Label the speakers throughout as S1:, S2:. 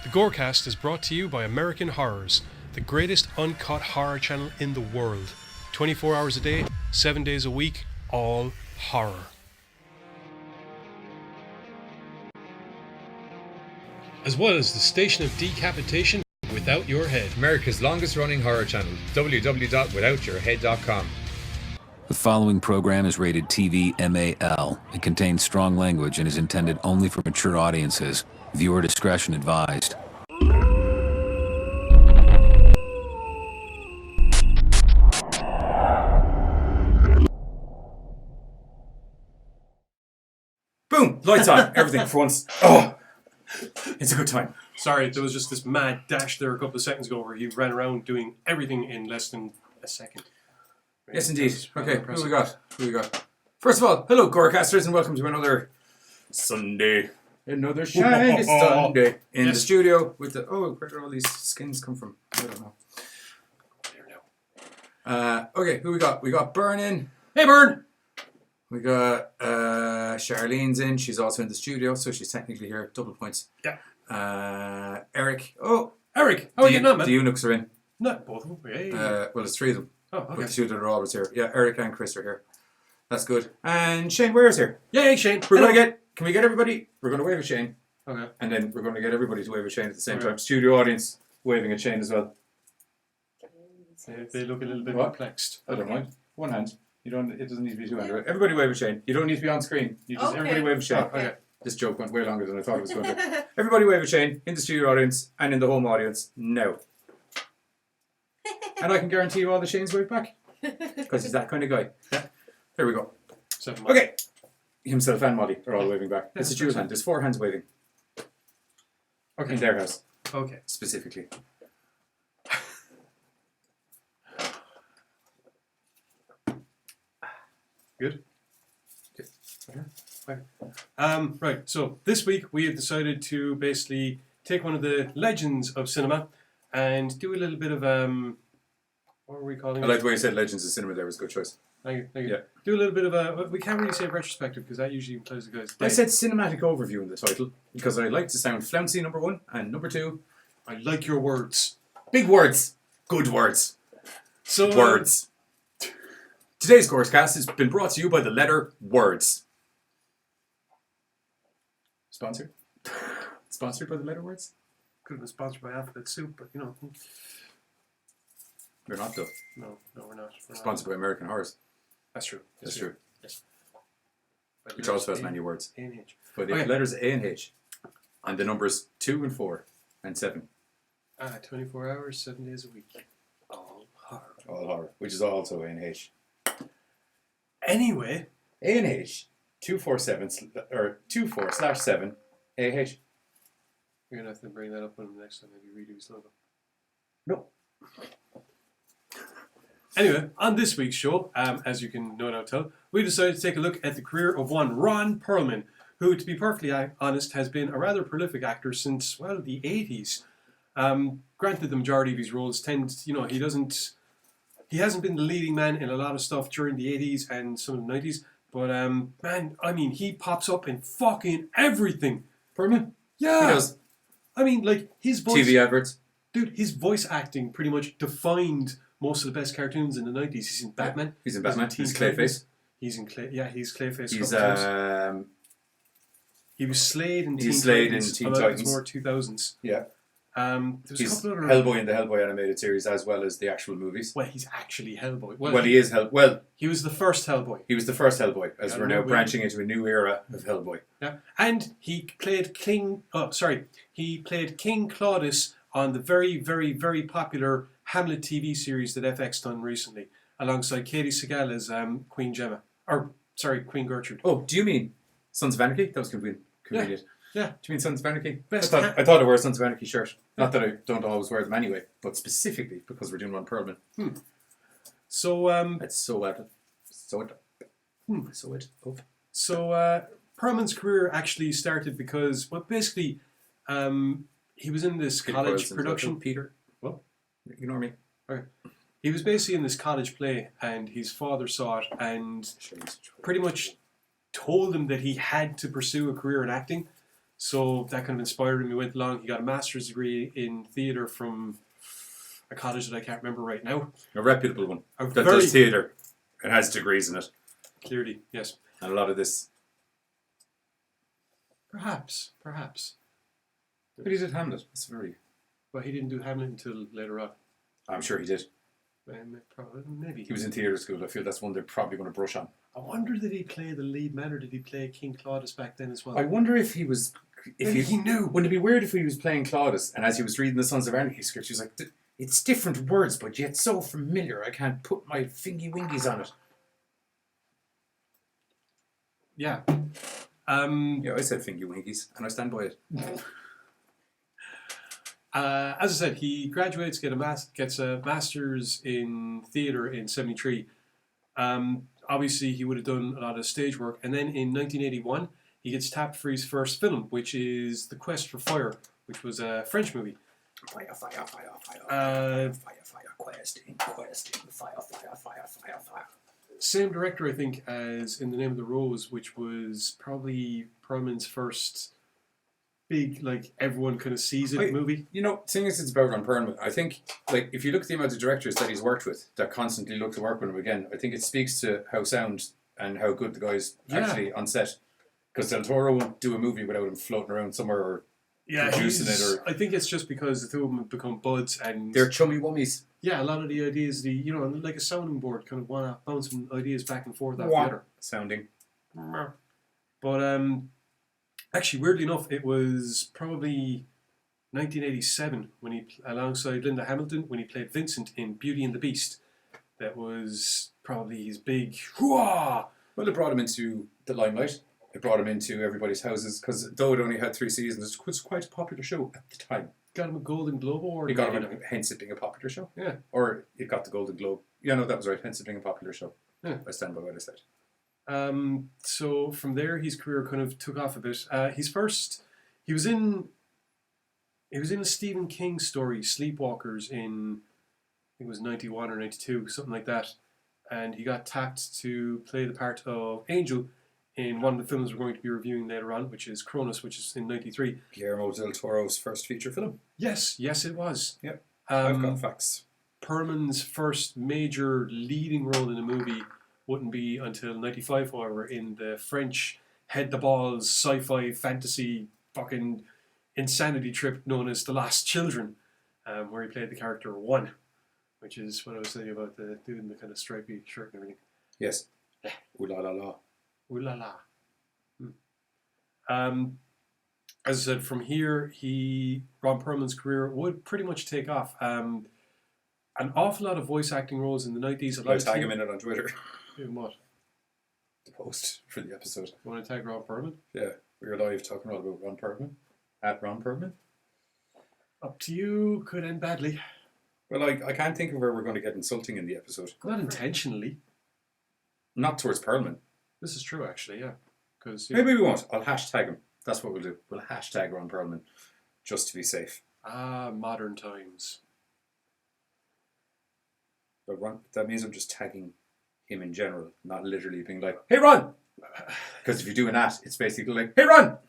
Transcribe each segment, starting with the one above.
S1: The GORECAST is brought to you by American Horrors, the greatest uncut horror channel in the world. 24 hours a day, 7 days a week, all horror. As well as the Station of Decapitation Without Your Head.
S2: America's longest running horror channel, www.withoutyourhead.com.
S3: The following program is rated TV MAL. It contains strong language and is intended only for mature audiences. Viewer discretion advised.
S4: Boom! Lights on. Everything for once. Oh, it's a good time.
S1: Sorry, there was just this mad dash there a couple of seconds ago where he ran around doing everything in less than a second.
S4: Yes, indeed. Okay, who we got? First of all, hello, Gorecasters, and welcome to another Sunday. Another shiny Sunday in the studio with the... Oh, where do all these skins come from? I don't know. Okay, who we got? We got Burn in.
S1: Hey, Burn!
S4: We got Charlene's in. She's also in the studio, so she's technically here. Double points.
S1: Yeah.
S4: Eric. Oh,
S1: Eric! How are you getting on, man?
S4: The eunuchs are in.
S1: Not both of them. Hey.
S4: Well, it's three of them.
S1: Oh, okay.
S4: But the two that are always here. Yeah, Eric and Chris are here. That's good. And Shane Ware's here.
S1: Yay, Shane!
S4: We're going to get... Can we get everybody? We're going to wave at Shane.
S1: Okay.
S4: And then we're going to get everybody to wave at Shane at the same time. Studio audience waving at Shane as well.
S1: They look a little bit
S4: What?
S1: perplexed.
S4: I don't mind. One hand. You don't. It doesn't need to be two handed. Everybody wave at Shane. You don't need to be on screen. You just everybody wave at Shane.
S1: Okay.
S4: This joke went way longer than I thought it was going to. Everybody wave at Shane in the studio audience and in the home audience now. And I can guarantee you all the Shane's wave back because he's that kind of guy.
S1: Yeah.
S4: There we go.
S1: 7
S4: Okay. Himself and Molly are all waving back. It's a dual hand. There's 4 hands waving.
S1: Okay.
S4: In their house.
S1: Okay.
S4: Specifically.
S1: Good. Okay. Right, so this week we have decided to basically take one of the legends of cinema and do a little bit of what were we calling it?
S4: I like the way you said Legends of Cinema there. Was a good choice.
S1: Thank you.
S4: Yeah.
S1: Do a little bit of we can't really say retrospective because that usually implies the guys.
S4: I said cinematic overview in the title because I like to sound flouncy, number 1, and number 2,
S1: I like your words.
S4: big words, good words,
S1: So
S4: words. Today's Gorecast has been brought to you by the letter Words. Sponsored? Sponsored by the letter Words?
S1: Could have been sponsored by Alphabet Soup, but you know.
S4: They're not though.
S1: No, we're not.
S4: Sponsored by American Horrors.
S1: That's true.
S4: That's true.
S1: Yes.
S4: Which also has many words.
S1: A and H.
S4: But the letters A and H. And the numbers 2 and 4 and 7.
S1: 24 hours, 7 days a week. All horror.
S4: All horror. Which is also A and H.
S1: Anyway.
S4: A and H. 247 or 24/7 AH.
S1: You're going to have to bring that up when the next time maybe redo his logo.
S4: No.
S1: Anyway, on this week's show, as you can no doubt tell, we decided to take a look at the career of one Ron Pearlman, who, to be perfectly honest, has been a rather prolific actor since, well, the 80s. Granted, the majority of his roles he hasn't been the leading man in a lot of stuff during the 80s and some of the 90s, but, man, I mean, he pops up in fucking everything.
S4: Perlman?
S1: Yeah.
S4: He does.
S1: I mean, like, his voice...
S4: TV adverts.
S1: Dude, his voice acting pretty much defined most of the best cartoons in the 90s. He's in Batman.
S4: Yeah, he's in Batman. He's Clayface.
S1: He's in Clay. Yeah, he's Clayface.
S4: He's
S1: he was Slade in Teen
S4: Titans.
S1: More 2000s.
S4: Yeah.
S1: There was
S4: He's
S1: a couple other
S4: Hellboy in the Hellboy animated series as well as the actual movies.
S1: Well, he's actually Hellboy.
S4: Well, he is Well,
S1: he was the first Hellboy.
S4: he was the first Hellboy, as we're now branching into a new era of Hellboy.
S1: Yeah, and he played King. He played King Claudius on the very, very, very popular Hamlet TV series that FX done recently, alongside Katie Segal as Queen Gemma. Queen Gertrude.
S4: Oh, do you mean Sons of Anarchy? That was convenient.
S1: Yeah.
S4: Do you mean Sons of Anarchy? I
S1: Best
S4: thought I wore a Sons of Anarchy shirt. Not that I don't always wear them anyway, but specifically because we're doing Ron Pearlman.
S1: So
S4: That's so bad. So
S1: Perlman's career actually started because, well, basically, he was in this college production.
S4: Peter.
S1: What?
S4: Ignore me.
S1: Okay. He was basically in this college play, and his father saw it and pretty much told him that he had to pursue a career in acting. So that kind of inspired him. He went along. He got a master's degree in theatre from a college that I can't remember right now.
S4: A reputable one
S1: A
S4: that
S1: very-
S4: does theatre and has degrees in it.
S1: Clearly, yes.
S4: And a lot of this.
S1: Perhaps.
S4: But he did Hamlet. That's very.
S1: But he didn't do Hamlet until later on.
S4: I'm sure he did.
S1: Probably, maybe.
S4: He was in theatre school. I feel that's one they're probably going to brush on.
S1: I wonder, did he play the lead man or did he play King Claudius back then as well?
S4: I wonder if he was. If
S1: Maybe he knew.
S4: Wouldn't it be weird if he was playing Claudius and as he was reading the Sons of Anarchy script, he was like, it's different words, but yet so familiar, I can't put my fingy wingies on it.
S1: Yeah.
S4: Yeah, I said fingy wingies, and I stand by it.
S1: As I said, he graduates, gets a master's in theatre in '73. Obviously, he would have done a lot of stage work, and then in 1981, he gets tapped for his first film, which is *The Quest for Fire*, which was a French movie.
S4: Fire, questing, fire.
S1: Same director, I think, as In the Name of the Rose, which was probably Perlman's first big, like, everyone kind of sees it movie.
S4: You know, seeing as it's about Ron Pearlman, I think, like, if you look at the amount of directors that he's worked with that constantly look to work with him again, I think it speaks to how sound and how good the guy's actually on set. Because Del Toro won't do a movie without him floating around somewhere or producing it. Or
S1: I think it's just because the two of them have become buds and
S4: they're chummy wummies.
S1: yeah, a lot of the ideas, like a sounding board, kind of want to bounce ideas back and forth after
S4: Wah.
S1: the other.
S4: Sounding.
S1: But actually, weirdly enough, it was probably 1987 when he, alongside Linda Hamilton, when he played Vincent in Beauty and the Beast. That was probably his big hooah!
S4: Well, it brought him into the limelight. It brought him into everybody's houses because though it only had 3 seasons, it was quite a popular show at the time.
S1: Got him a Golden Globe Award.
S4: It got him, hence it being a popular show.
S1: Yeah.
S4: Or it got the Golden Globe. Yeah, no, that was right. Hence it being a popular show.
S1: Yeah.
S4: I stand by what I said.
S1: So from there, his career kind of took off a bit. He was in a Stephen King story, Sleepwalkers, in I think it was 91 or 92, something like that. And he got tapped to play the part of Angel in one of the films we're going to be reviewing later on, which is Cronos, which is in 93.
S4: Guillermo del Toro's first feature film.
S1: Yes, it was.
S4: Yep. I've
S1: Um,
S4: got facts.
S1: Perlman's first major leading role in a movie wouldn't be until 95, however, in the French head-the-balls sci-fi fantasy fucking insanity trip known as The Lost Children, where he played the character One, which is what I was saying about the dude in the kind of stripy shirt and everything.
S4: Yes. Ooh la la la.
S1: Ooh la la. As I said, from here, Ron Perlman's career would pretty much take off. An awful lot of voice acting roles in the 90s.
S4: I'll tag him in it on Twitter.
S1: Doing what?
S4: The post for the episode.
S1: You want to tag Ron Perlman?
S4: Yeah. We were live talking all about Ron Pearlman. At Ron Pearlman.
S1: Up to you. Could end badly.
S4: Well, I can't think of where we're going to get insulting in the episode.
S1: Not intentionally.
S4: Not towards Pearlman.
S1: This is true, actually, yeah. Because
S4: Maybe we won't. I'll hashtag him. That's what we'll do. We'll hashtag Ron Pearlman just to be safe.
S1: modern times.
S4: But Ron, that means I'm just tagging him in general, not literally being like, "Hey Ron!" Because if you're doing that, it's basically like, "Hey Ron!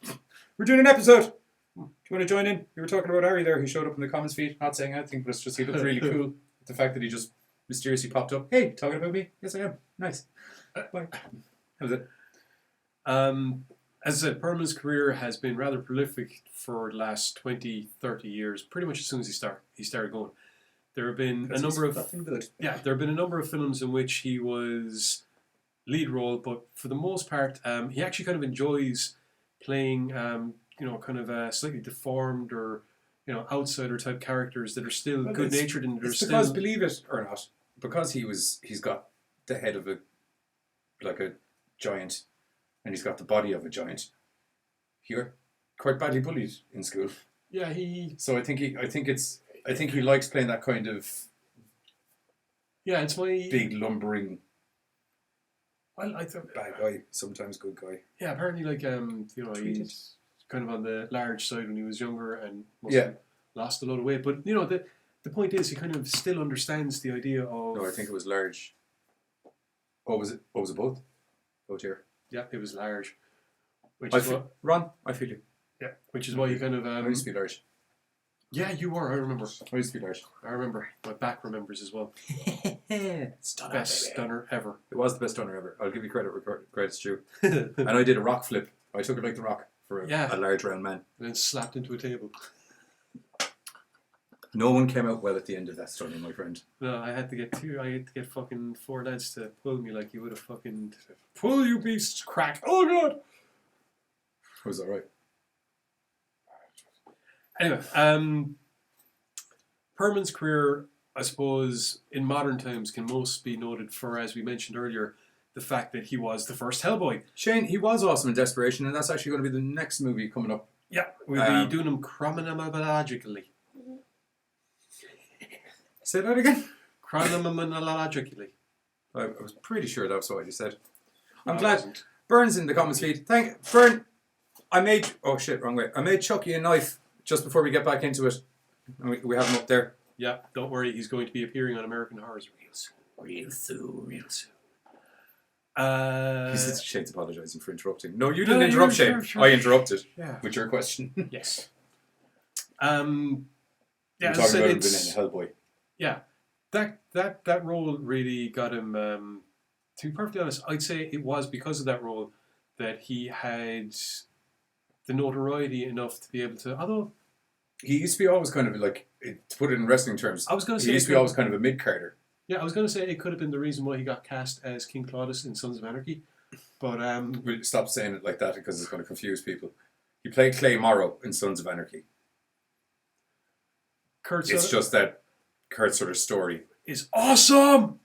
S4: We're doing an episode. Do you want to join in?" We were talking about Ari there, who showed up in the comments feed, not saying anything, but it's just he looked really cool. The fact that he just mysteriously popped up. "Hey, talking about me? Yes, I am. Nice. Bye." That was it.
S1: As I said, Perlman's career has been rather prolific for the last 20, 30 years, pretty much as soon as he started going. There have been a number of films in which he was lead role, but for the most part, he actually kind of enjoys playing, kind of slightly deformed or, outsider type characters that are still good natured and they're
S4: it's
S1: still.
S4: because, believe it or not, because he's got the head of a giant, and he's got the body of a giant. He got quite badly bullied in school.
S1: Yeah,
S4: So I think he likes playing that kind of
S1: it's my
S4: big lumbering
S1: Well, I thought
S4: bad guy, sometimes good guy.
S1: Yeah, apparently, he's kind of on the large side when he was younger and must
S4: Yeah.
S1: have lost a lot of weight. But the point is, he kind of still understands the idea of.
S4: No, I think it was large. Oh, was it? Oh, was it both? Oh dear.
S1: Yeah, it was large. Which
S4: I
S1: is
S4: feel,
S1: what.
S4: Ron, I feel you.
S1: Yeah, which is why you kind of...
S4: I used to be Irish.
S1: Yeah, you were, I remember.
S4: I used to be Irish.
S1: I remember. My back remembers as well.
S4: Stunner,
S1: Best
S4: baby.
S1: stunner ever.
S4: It was the best stunner ever. I'll give you credit where credit's due. And I did a rock flip. I took it like the Rock for a large round man.
S1: And then slapped into a table.
S4: No one came out well at the end of that stunner, my friend.
S1: No, I had to get fucking 4 lads to pull me like you would have fucking... Pull, you beasts, crack. Oh, God!
S4: Was that right?
S1: Anyway, Perlman's career, I suppose, in modern times can most be noted for, as we mentioned earlier, the fact that he was the first Hellboy.
S4: Shane, he was awesome in Desperation, and that's actually going to be the next movie coming up.
S1: Yeah, we'll be doing him chronologically.
S4: Say that again?
S1: Chronologically.
S4: I was pretty sure that was what you said. I'm
S1: No,
S4: glad.
S1: it wasn't.
S4: Burns in the comments feed. Burn. I made... Oh, shit, wrong way. I made Chucky a knife just before we get back into it. And we have him up there.
S1: Yeah, don't worry, he's going to be appearing on American Horror real soon.
S4: He's Shane's apologising for interrupting. No, you didn't interrupt, Shane.
S1: Sure.
S4: I interrupted
S1: Yeah.
S4: with your question.
S1: Yes.
S4: We're
S1: As I
S4: talking
S1: said,
S4: about
S1: it's...
S4: Banana Hellboy.
S1: Yeah, that role really got him. To be perfectly honest, I'd say it was because of that role that he had the notoriety enough to be able to. Although
S4: He used to be always kind of like, to put it in wrestling terms,
S1: I was going to say
S4: he used to be always kind of a mid-carder.
S1: Yeah, I was going to say it could have been the reason why he got cast as King Claudius in Sons of Anarchy, but
S4: We'll stop saying it like that because it's going to confuse people. He played Clay Morrow in Sons of Anarchy. It's just that Kurt's sort of story
S1: is awesome.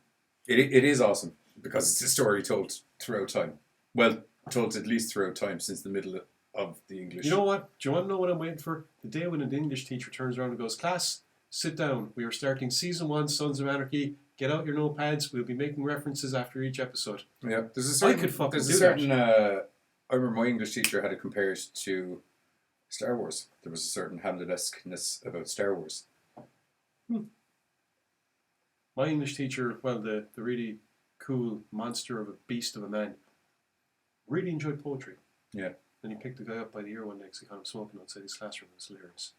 S4: It is awesome because it's a story told throughout time. Well, told at least throughout time since the middle of the English.
S1: You know what? Do you want to know what I'm waiting for? The day when an English teacher turns around and goes, "Class, sit down. We are starting season 1, Sons of Anarchy. Get out your notepads. We'll be making references after each episode."
S4: Yeah, there's a certain.
S1: I could fucking
S4: there's
S1: do
S4: a certain.
S1: that.
S4: I remember my English teacher had it compared to Star Wars. There was a certain Hamlet-esqueness about Star Wars.
S1: My English teacher, well, the really cool monster of a beast of a man, really enjoyed poetry.
S4: Yeah.
S1: And he picked the guy up by the ear one day because he caught him smoking outside his classroom. It was hilarious.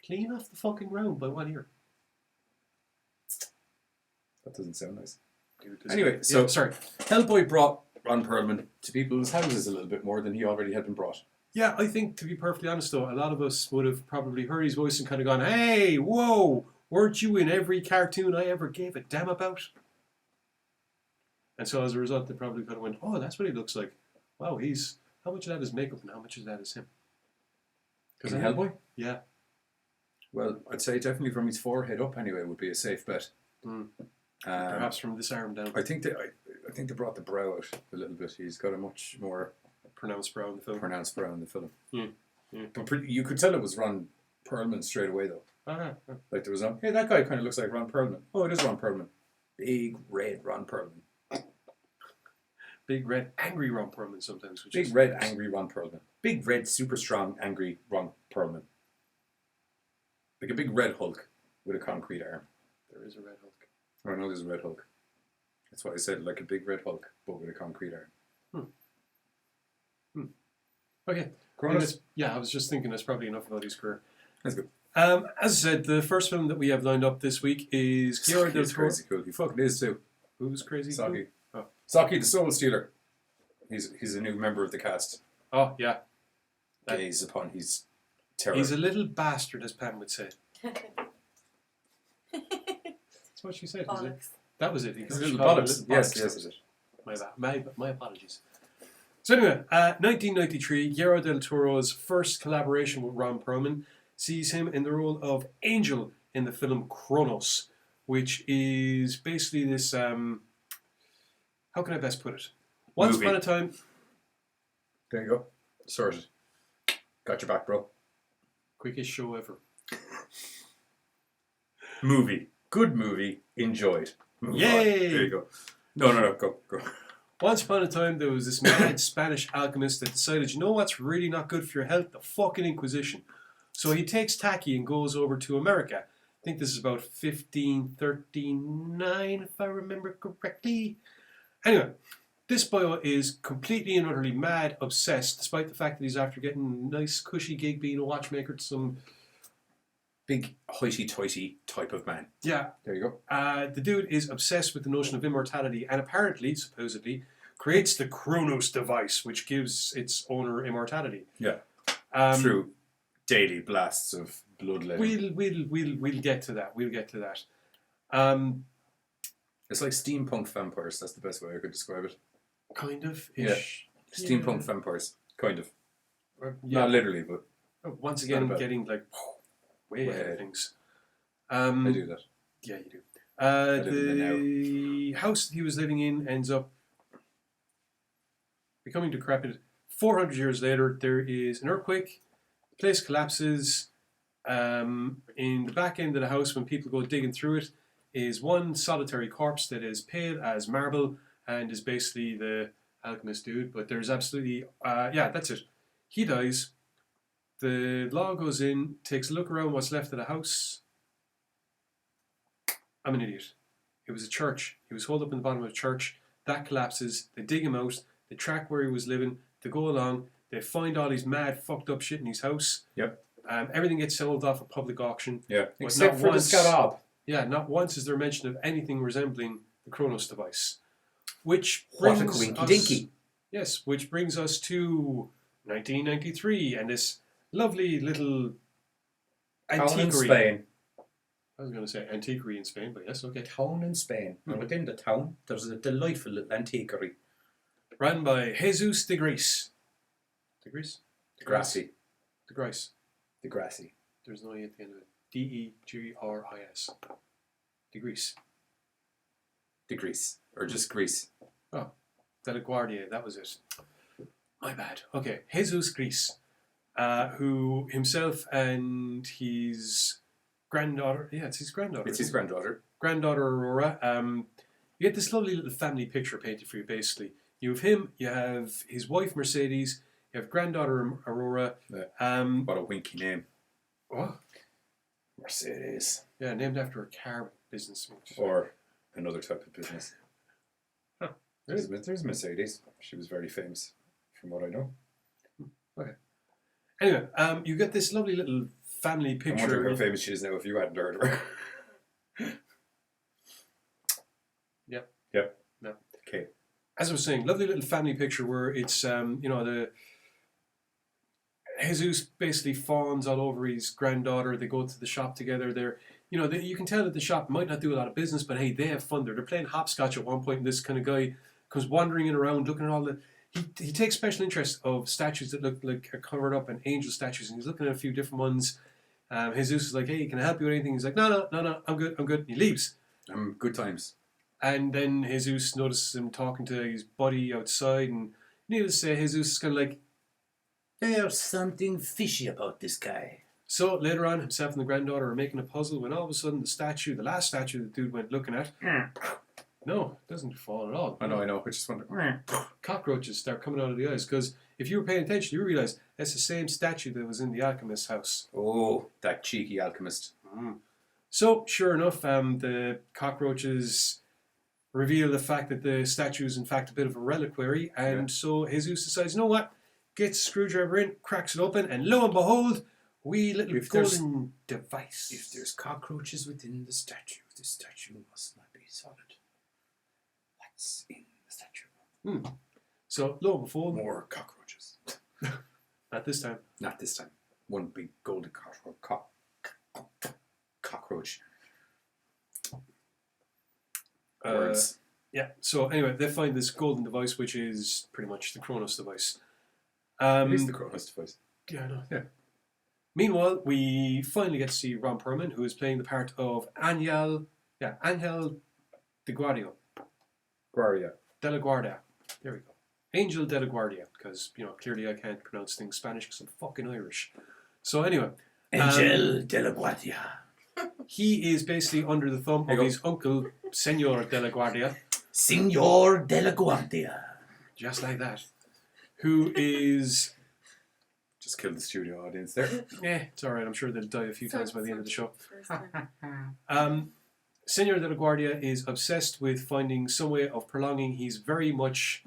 S1: Clean off the fucking ground by one ear.
S4: That doesn't sound nice.
S1: Dude,
S4: Anyway,
S1: yeah, sorry.
S4: Hellboy brought Ron Pearlman to people's houses a little bit more than he already had been brought.
S1: Yeah, I think, to be perfectly honest though, a lot of us would have probably heard his voice and kind of gone, "Hey, whoa, weren't you in every cartoon I ever gave a damn about?" And so as a result, they probably kind of went, "Oh, that's what he looks like. Wow, how much of that is makeup and how much of that is him?"
S4: In Hellboy?
S1: Yeah.
S4: Well, I'd say definitely from his forehead up anyway would be a safe bet.
S1: Perhaps from this arm down.
S4: I think they brought the brow out a little bit. He's got a much more
S1: Pronounced brow in the film.
S4: pronounced brow in the film.
S1: Yeah.
S4: But you could tell it was Ron Pearlman straight away though. Like there was hey, that guy kind of looks like Ron Pearlman. Oh, it is Ron Pearlman. Big red Ron Pearlman.
S1: Big red angry Ron Perlman sometimes.
S4: Big red angry Ron Pearlman. Big red super strong angry Ron Pearlman. Like a big red Hulk with a concrete arm.
S1: There is a red Hulk.
S4: I know there's a red Hulk. That's what I said, like a big red Hulk, but with a concrete arm.
S1: Okay.
S4: Cronos?
S1: I was just thinking that's probably enough about his career.
S4: That's good.
S1: As I said, the first film that we have lined up this week is Guillermo del Toro.
S4: Crazy cool. He fucking is too.
S1: Who's crazy?
S4: Saki.
S1: Cool? Oh.
S4: Saki the Soul Stealer. He's a new member of the cast.
S1: Oh, yeah.
S4: Gaze upon his terror.
S1: He's a little bastard, as Pam would say. That's what she said, is it? That was it.
S4: He's a little bollocks. Yes.
S1: My apologies. So anyway, 1993, Guillermo del Toro's first collaboration with Ron Pearlman sees him in the role of Angel in the film Cronos, which is basically this, how can I best put it? Once
S4: Movie.
S1: upon a time...
S4: There you go. Sorted. Got your back, bro.
S1: Quickest show ever.
S4: Movie. Good movie. Enjoyed. Move
S1: Yay!
S4: on. There you go. No. Go.
S1: Once upon a time, there was this mad Spanish alchemist that decided, you know what's really not good for your health? The fucking Inquisition. So he takes tacky and goes over to America. I think this is about 1539, if I remember correctly. Anyway, This boy is completely and utterly mad, obsessed, despite the fact that he's after getting a nice, cushy gig being a watchmaker to some...
S4: Big hoity-toity type of man.
S1: Yeah.
S4: There you go.
S1: The dude is obsessed with the notion of immortality and apparently, supposedly, creates the Cronos device, which gives its owner immortality.
S4: Yeah. Through daily blasts of bloodletting.
S1: We'll get to that. We'll get to that.
S4: It's like steampunk vampires. That's the best way I could describe it.
S1: Kind of.
S4: Ish. Yeah. Steampunk vampires. Kind of.
S1: Yeah.
S4: Not literally, but...
S1: Once again, getting like... way ahead of things.
S4: I do that.
S1: Yeah, you do. The house that he was living in ends up becoming decrepit. 400 years later, there is an earthquake. The place collapses. In the back end of the house, when people go digging through it, is one solitary corpse that is pale as marble and is basically the alchemist dude. But there's absolutely... yeah, that's it. He dies. The law goes in, takes a look around what's left of the house. I'm an idiot. It was a church. He was holed up in the bottom of a church. That collapses. They dig him out. They track where he was living. They go along. They find all his mad, fucked up shit in his house.
S4: Yep.
S1: Everything gets sold off at public auction.
S4: Yeah. Except for the scarab.
S1: Yeah, not once is there mention of anything resembling the Cronos device. Which brings
S4: what a quinky dinky.
S1: Yes, which brings us to 1993 and this lovely little
S4: town in
S1: antiquary.
S4: Spain.
S1: I was going to say antiquary in Spain, but yes, okay.
S4: Town in Spain. And within the town, there's a delightful little antiquary.
S1: Ran by Jesus de Gris. De Gris?
S4: De Grassi.
S1: De Gris.
S4: De Grassi.
S1: There's no E at the end of it. D-E-G-R-I-S. De Gris.
S4: De Gris. Or just Greece.
S1: Oh, Della Guardia, that was it. My bad. Okay, Jesus Gris. Who himself and his granddaughter, it's his granddaughter.
S4: It's his granddaughter.
S1: Granddaughter Aurora. You get this lovely little family picture painted for you, basically. You have him, you have his wife Mercedes, you have granddaughter Aurora.
S4: Yeah. What a winky name.
S1: What?
S4: Mercedes.
S1: Yeah, named after a car business.
S4: Or another type of business.
S1: Huh.
S4: There's Mercedes. She was very famous, from what I know.
S1: Okay. Anyway, you get this lovely little family picture.
S4: I wonder how famous she is now if you hadn't heard of her.
S1: Yep.
S4: Yep.
S1: No.
S4: Okay.
S1: As I was saying, lovely little family picture where it's, the Jesus basically fawns all over his granddaughter. They go to the shop together. You can tell that the shop might not do a lot of business, but hey, they have fun. They're playing hopscotch at one point, and this kind of guy comes wandering in around looking at all the... He takes special interest of statues that look like are covered up in angel statues, and he's looking at a few different ones. Jesus is like, hey, can I help you with anything? He's like, no, I'm good. And he leaves.
S4: Good times.
S1: And then Jesus notices him talking to his buddy outside, and needless to say, Jesus is kind of like,
S5: there's something fishy about this guy.
S1: So later on, himself and the granddaughter are making a puzzle when all of a sudden the last statue the dude went looking at, no, it doesn't fall at all.
S4: I know. I just wonder.
S1: Cockroaches start coming out of the eyes, because if you were paying attention, you realize that's the same statue that was in the alchemist's house.
S4: Oh, that cheeky alchemist.
S1: So, sure enough, the cockroaches reveal the fact that the statue is in fact a bit of a reliquary, and so Jesus decides, you know what, gets a screwdriver in, cracks it open, and lo and behold, little golden device.
S4: If there's cockroaches within the statue must not be solid. What's in the statue?
S1: So, lo and behold,
S4: more cockroaches.
S1: Not this time.
S4: Not this time. One big golden cockroach. Words.
S1: Yeah, so anyway, they find this golden device, which is pretty much the Cronos device.
S4: It is the Cronos device.
S1: Yeah, I know. Yeah. Meanwhile, we finally get to see Ron Pearlman, who is playing the part of Angel de Guardia. De la Guardia. There we go. Angel de la Guardia, because, clearly I can't pronounce things Spanish because I'm fucking Irish. So anyway.
S5: Angel de la Guardia.
S1: He is basically under the thumb of his uncle, Senor de la Guardia.
S5: Senor de la Guardia.
S1: Just like that. Who is...
S4: Just killed the studio audience there.
S1: Yeah, it's alright. I'm sure they'll die a few times by the end of the show. Senor de la Guardia is obsessed with finding some way of prolonging his very much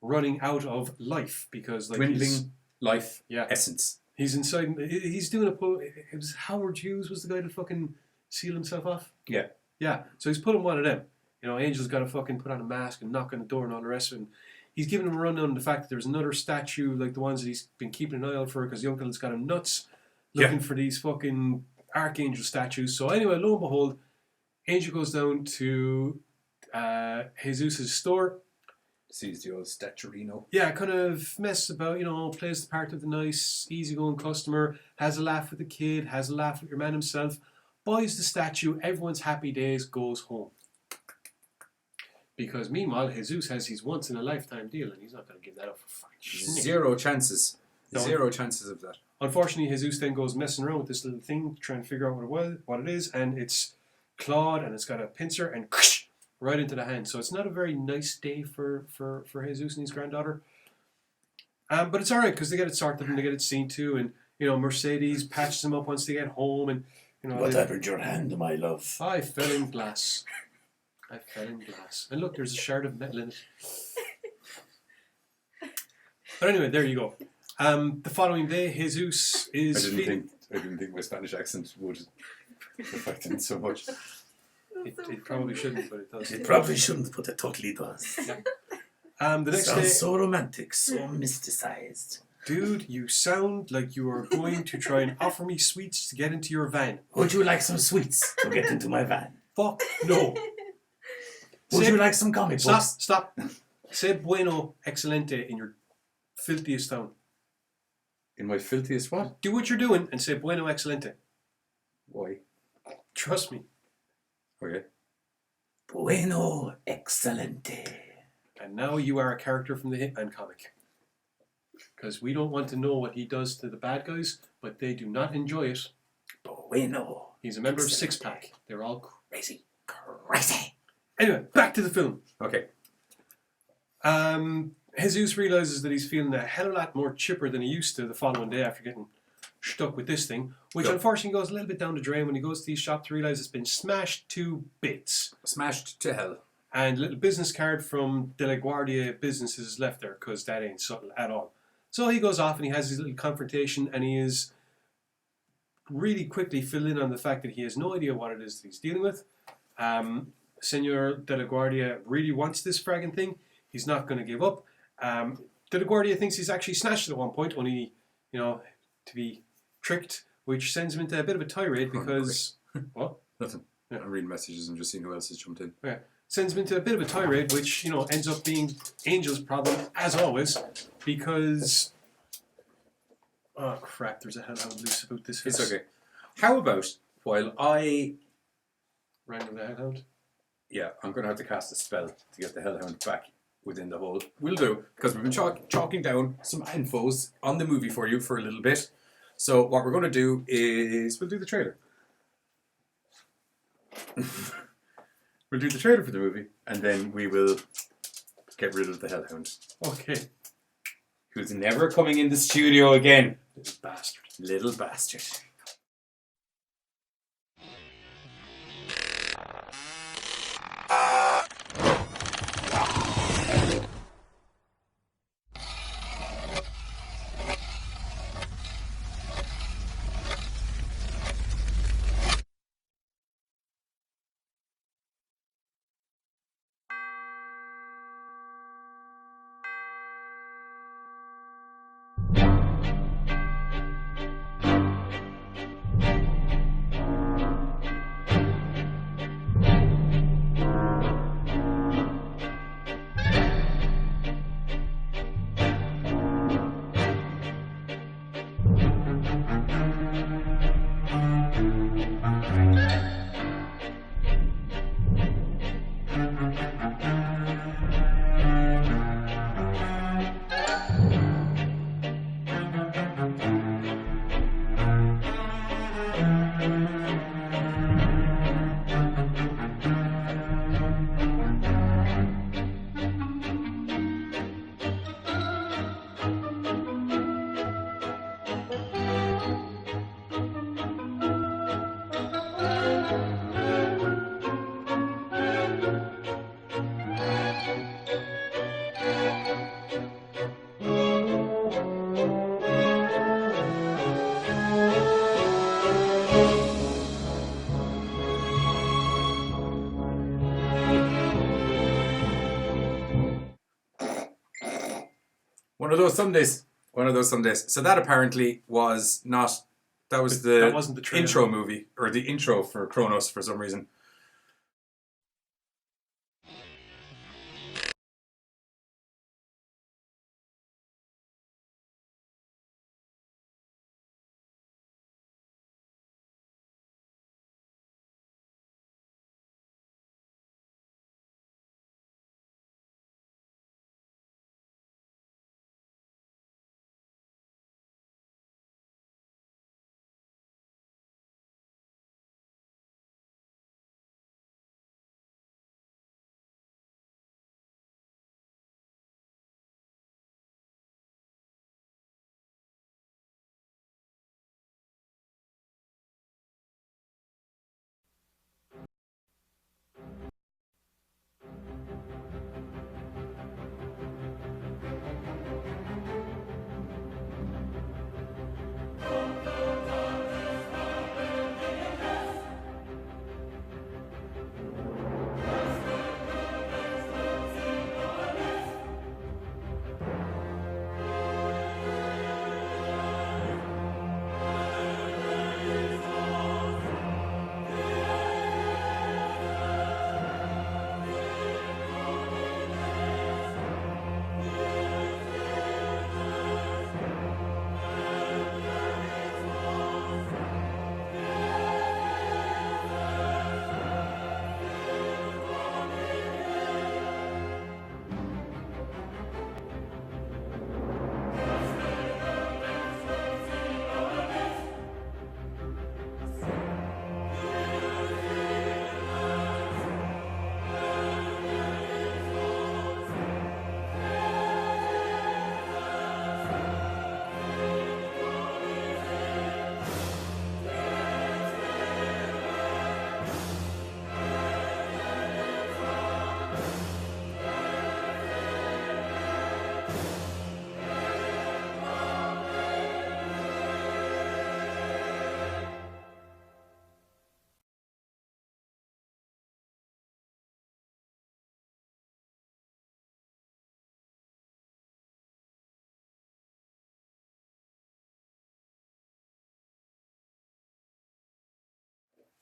S1: running out of life because like
S4: Dwindling life
S1: Yeah.
S4: essence.
S1: he's inside. He's doing it was Howard Hughes was the guy that fucking sealed himself off.
S4: Yeah.
S1: Yeah, so he's putting one of them. You know, Angel's got to fucking put on a mask and knock on the door and all the rest of it. And he's giving him a rundown on the fact that there's another statue like the ones that he's been keeping an eye out for because the uncle's got him nuts looking for these fucking archangel statues. So anyway, lo and behold, Angel goes down to Jesus' store.
S4: Sees the old statuino.
S1: Yeah, kind of messes about, you know, plays the part of the nice, easygoing customer, has a laugh with the kid, has a laugh with your man himself, buys the statue, everyone's happy days, goes home. Because meanwhile, Jesus has his once in a lifetime deal and he's not going to give that up for fucking shit.
S4: Zero chances.
S1: No.
S4: Zero chances of that.
S1: Unfortunately, Jesus then goes messing around with this little thing, trying to figure out what it is, and it's clawed and it's got a pincer and right into the hand. So it's not a very nice day for Jesus and his granddaughter. But it's alright because they get it sorted and they get it seen to, and you know, Mercedes patches them up once they get home, and you know,
S5: What happened your hand, my love?
S1: I fell in glass. And look, there's a shard of metal in it. But anyway, there you go. The following day, Jesus is
S4: I didn't think my Spanish accent would affect him so much.
S1: It probably shouldn't, but it does.
S5: It probably shouldn't, but it totally does.
S1: The next day,
S5: Sounds so romantic, so mysticized.
S1: dude, you sound like you are going to try and offer me sweets to get into your van.
S5: Would you like some sweets to get into my van?
S1: Fuck no.
S5: Would you like some comic books?
S1: Stop. Say bueno excelente in your filthiest tone.
S4: In my filthiest what?
S1: Do what you're doing and say bueno excelente.
S4: Why?
S1: Trust me.
S4: Okay.
S5: Bueno, excelente.
S1: And now you are a character from the Hitman comic. Because we don't want to know what he does to the bad guys, but they do not enjoy it.
S5: Bueno.
S1: He's a member of
S5: Excelente.
S1: Six Pack. They're all crazy.
S5: Crazy.
S1: Anyway, back to the film.
S4: Okay.
S1: Jesus realizes that he's feeling a hell of a lot more chipper than he used to the following day after getting stuck with this thing, which unfortunately goes a little bit down the drain when he goes to his shop to realize it's been smashed to bits.
S4: Smashed to hell.
S1: And a little business card from De La Guardia businesses is left there because that ain't subtle at all. So he goes off and he has his little confrontation and he is really quickly filled in on the fact that he has no idea what it is that he's dealing with. Senor De La Guardia really wants this fragging thing. He's not going to give up. De La Guardia thinks he's actually snatched it at one point, only, you know, to be tricked, which sends him into a bit of a tirade because... What?
S4: Nothing.
S1: Yeah.
S4: I'm reading messages and just seeing who else has jumped in.
S1: Yeah. Sends him into a bit of a tirade, which, you know, ends up being Angel's problem, as always, because... Oh, crap, there's a hellhound loose about this.
S4: It's okay. How about, while I...
S1: Wrangle the hellhound?
S4: Yeah, I'm going to have to cast a spell to get the hellhound back within the hole. We'll do, because we've been chalking down some infos on the movie for you for a little bit. So what we're going to do is we'll do the trailer. We'll do the trailer for the movie, and then we will get rid of the hellhound,
S1: Okay.
S4: who's never coming in the studio again.
S1: Little bastard.
S4: Little bastard. those Sundays. One of those Sundays. So that apparently was not. That was
S1: That wasn't the trailer.
S4: intro movie or the intro for Cronos for some reason.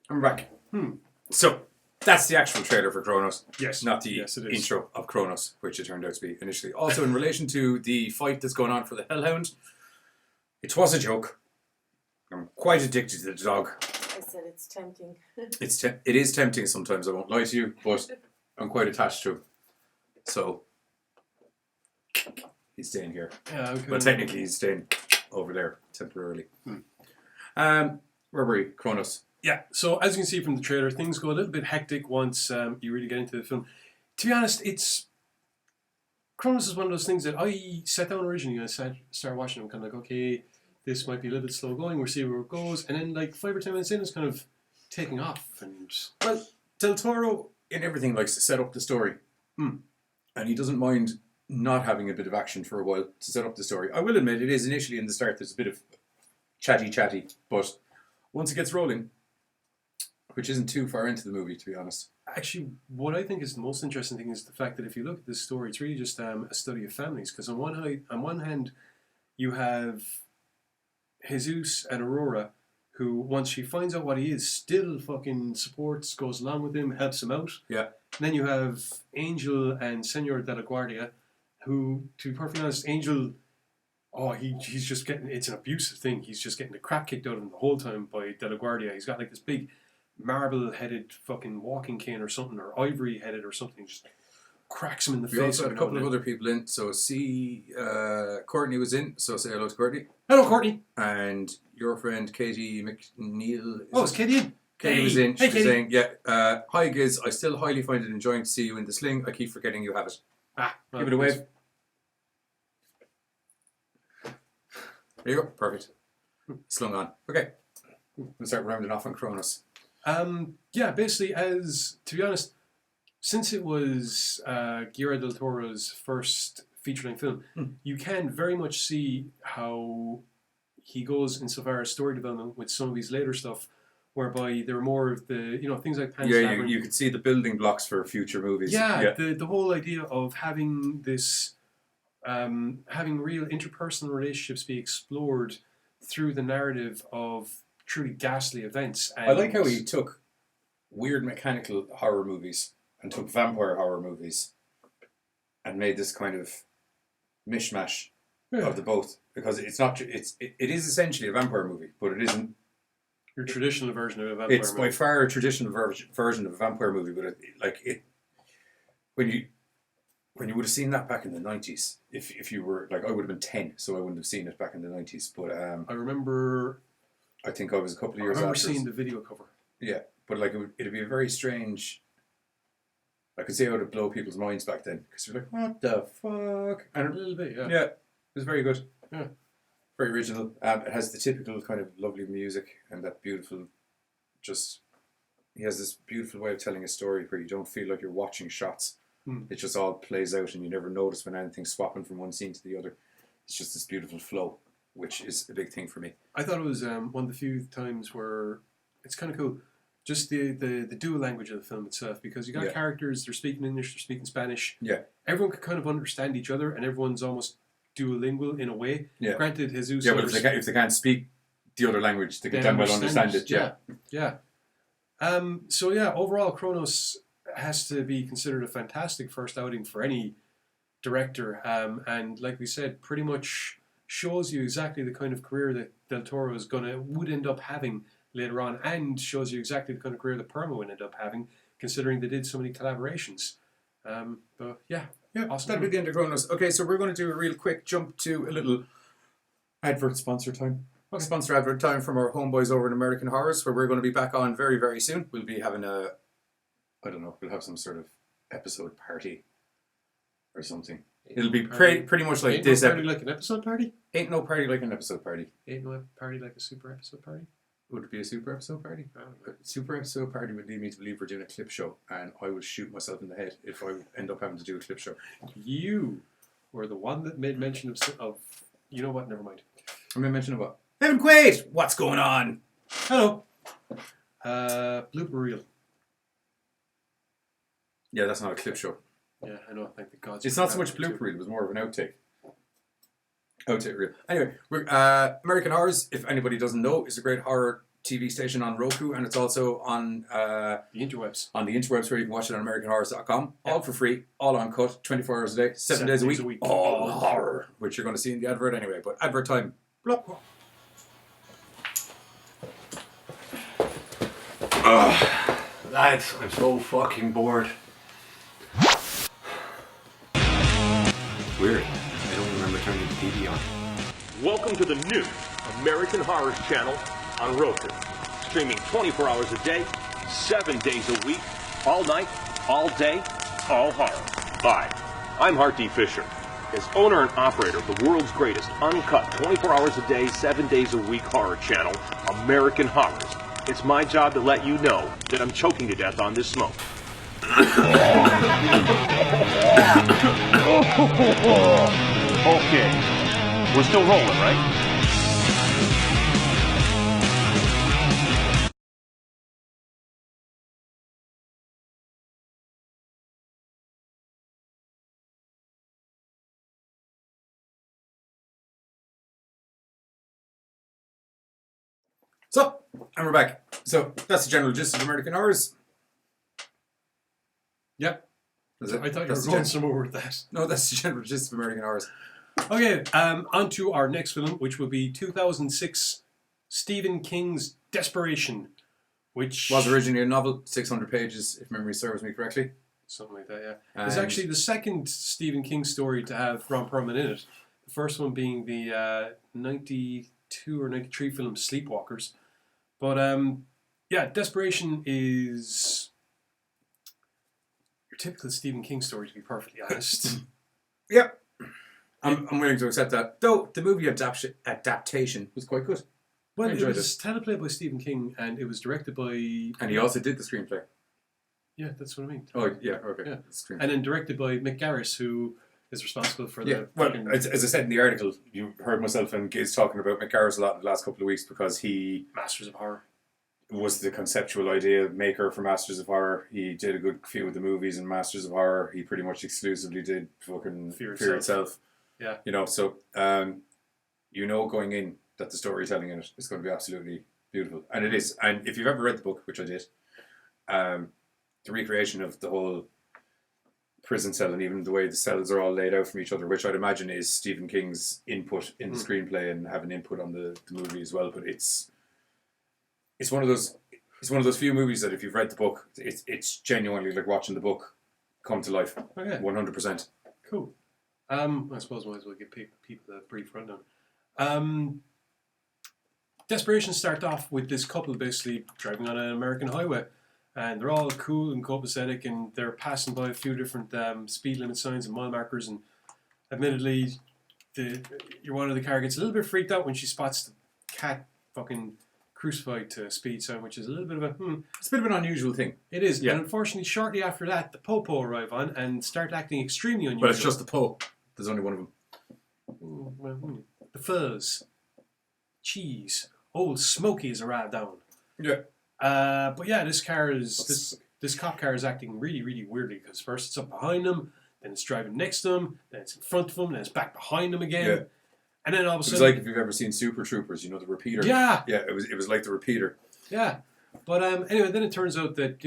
S4: I'm back. So that's the actual trailer for Cronos.
S1: Yes.
S4: Not the
S1: Yes, it is.
S4: intro of Cronos, which it turned out to be initially. Also, in relation to the fight that's going on for the Hellhound, it was a joke. I'm quite addicted to the dog.
S6: I said it's tempting.
S4: It is tempting sometimes, I won't lie to you, but I'm quite attached to him. So, he's staying here.
S1: Yeah, okay.
S4: Well, technically he's staying over there temporarily. Where were we? Cronos.
S1: Yeah, so as you can see from the trailer, things go a little bit hectic once you really get into the film. To be honest, Cronos is one of those things that I sat down originally and I started watching. I'm kind of like, okay, this might be a little bit slow going. We'll see where it goes. And then like 5 or 10 minutes in, it's kind of taking off. And
S4: Well, Del Toro in everything likes to set up the story. And he doesn't mind not having a bit of action for a while to set up the story. I will admit, it is initially in the start, there's a bit of chatty, but once it gets rolling, which isn't too far into the movie, to be honest.
S1: actually, what I think is the most interesting thing is the fact that if you look at this story, it's really just a study of families. Because on one hand, you have Jesus and Aurora, who once she finds out what he is, still fucking supports, goes along with him, helps him out.
S4: Yeah.
S1: And then you have Angel and Senor de la Guardia, who, to be perfectly honest, Angel, he's just getting, it's an abusive thing. He's just getting the crap kicked out of him the whole time by de la Guardia. He's got like this big marble-headed fucking walking cane or something, or ivory-headed or something, just cracks him in the
S4: We
S1: face.
S4: also had a couple of other people in. So Courtney was in, so say hello to Courtney.
S1: Hello, Courtney.
S4: And your friend Katie McNeil.
S1: It's Katie in.
S4: Katie was in. She was
S1: Katie.
S4: saying, hi Giz, I still highly find it enjoying to see you in the sling. I keep forgetting you have it. Give it a wave. There you go. Perfect. Slung on. Okay. We'll start rounding off on Cronos.
S1: Basically, to be honest, since it was Guillermo del Toro's first feature-length film, you can very much see how he goes insofar as story development with some of his later stuff, whereby there are more of the, things like Pan's Labyrinth.
S4: You could see the building blocks for future movies.
S1: The whole idea of having this having real interpersonal relationships be explored through the narrative of truly ghastly events. And
S4: I like how he took weird mechanical horror movies and took vampire horror movies and made this kind of mishmash of the both, because it's not. It is essentially a vampire movie, but it isn't
S1: your traditional version of a vampire
S4: it's
S1: movie.
S4: by far a traditional version of a vampire movie, but when you would have seen that back in the 90s, if you were like, I would have been 10, so I wouldn't have seen it back in the 90s. But
S1: I remember.
S4: I think I was a couple of years.
S1: I remember
S4: after
S1: seeing the video cover.
S4: Yeah, but like it'd be a very strange. I could see how it would blow people's minds back then, because you're like, what the fuck? And
S1: A little bit, yeah.
S4: yeah, it was very good.
S1: Yeah.
S4: Very original. It has the typical kind of lovely music and that beautiful, he has this beautiful way of telling a story where you don't feel like you're watching shots. It just all plays out and you never notice when anything's swapping from one scene to the other. It's just this beautiful flow, which is a big thing for me.
S1: I thought it was one of the few times where it's kind of cool. Just the dual language of the film itself, because you got characters, they're speaking English, they're speaking Spanish.
S4: Yeah.
S1: Everyone can kind of understand each other, and everyone's almost duolingual in a way.
S4: Yeah.
S1: Granted, Jesus.
S4: Yeah, but if they can't speak the other language, they can damn well understand it. Yeah.
S1: Yeah. So yeah, overall, Cronos has to be considered a fantastic first outing for any director, and like we said, pretty much shows you exactly the kind of career that Del Toro would end up having later on, and shows you exactly the kind of career that Perlman would end up having, considering they did so many collaborations. But yeah, awesome.
S4: That'll be the end of Cronos. Okay, so we're going to do a real quick jump to a little advert sponsor time. Sponsor advert time from our homeboys over in American Horrors, where we're going to be back on very, very soon. We'll be having we'll have some sort of episode party or something. It'll be pretty much like
S1: Ain't
S4: this.
S1: No party like an episode party?
S4: Ain't no party like an episode party.
S1: Ain't no party like a super episode party?
S4: Would it be a super episode party? A super episode party would lead me to believe we're doing a clip show, and I would shoot myself in the head if I end up having to do a clip show.
S1: You were the one that made mention of you know what? Never mind.
S4: I made mention of what? Evan Quaid! What's going on?
S1: Hello. Blooper reel.
S4: Yeah, that's not a clip show.
S1: Yeah, I know. Thank the gods.
S4: It's not so much blooper reel, it was more of an outtake. Outtake reel. Anyway, we're, American Horrors, if anybody doesn't know, is a great horror TV station on Roku, and it's also on
S1: the interwebs.
S4: On the interwebs, where you can watch it on AmericanHorrors.com. All for free, all uncut, 24 hours a day, 7 days a week. All horror, which you're going to see in the advert anyway. But advert time. Blop.
S7: Lads, I'm so fucking bored.
S4: Weird. I don't remember turning the TV on.
S8: Welcome to the new American Horror Channel on Roku. Streaming 24 hours a day, 7 days a week, all night, all day, all horror. Hi, I'm Hart D. Fisher. As owner and operator of the world's greatest uncut 24 hours a day, 7 days a week horror channel, American Horrors, it's my job to let you know that I'm choking to death on this smoke. Okay, we're still rolling, right?
S4: So, and we're back. So, that's the general gist of American Horrors.
S1: Yep.
S4: I
S1: thought you were going somewhere with that.
S4: No, that's the general gist of American Horrors.
S1: Okay, on to our next film, which will be 2006 Stephen King's Desperation, which
S4: was originally a novel, 600 pages, if memory serves me correctly.
S1: Something like that, yeah. It's actually the second Stephen King story to have Ron Pearlman in it. The first one being the 92 or 93 film Sleepwalkers. But yeah, Desperation is your typical Stephen King story, to be perfectly honest.
S4: Yep. I'm willing to accept that. Though the movie adaptation was quite good.
S1: Well, it was teleplay by Stephen King, and it was directed by...
S4: And he also did the screenplay.
S1: Yeah, that's what I mean.
S4: Oh, yeah, okay.
S1: Yeah. And then directed by Mick Garris, who is responsible for the...
S4: Yeah, well, as I said in the article, you heard myself and Giz talking about Mick Garris a lot in the last couple of weeks, because he...
S1: Masters of Horror.
S4: Was the conceptual idea maker for Masters of Horror. He did a good few of the movies in Masters of Horror. He pretty much exclusively did fucking Fear Itself.
S1: Yeah.
S4: You know, so going in that the storytelling in it is going to be absolutely beautiful, and it is. And if you've ever read the book, which I did, the recreation of the whole prison cell and even the way the cells are all laid out from each other, which I'd imagine is Stephen King's input in the screenplay and having input on the movie as well. But it's one of those few movies that if you've read the book, it's genuinely like watching the book come to life.
S1: Okay.
S4: 100%.
S1: Cool. I suppose we might as well give people a brief rundown. Desperations start off with this couple basically driving on an American highway, and they're all cool and copacetic, and they're passing by a few different speed limit signs and mile markers, and admittedly, one of the car gets a little bit freaked out when she spots the cat fucking crucified to a speed sign, which is a little bit of a
S4: It's a bit of an unusual thing.
S1: It is,
S4: Yeah.
S1: and unfortunately, shortly after that, the Popo arrive on and start acting extremely unusual.
S4: But it's just the Poe. There's only one of them.
S1: The fuzz, cheese, old Smokey has arrived on.
S4: Yeah.
S1: But yeah, this cop car is acting really, really weirdly, because first it's up behind them, then it's driving next to them, then it's in front of them, then it's back behind them again.
S4: Yeah.
S1: And then all of a
S4: It
S1: sudden...
S4: was like if you've ever seen Super Troopers, you know, the repeater.
S1: Yeah!
S4: Yeah, it was like the repeater.
S1: Yeah. But anyway, then it turns out that,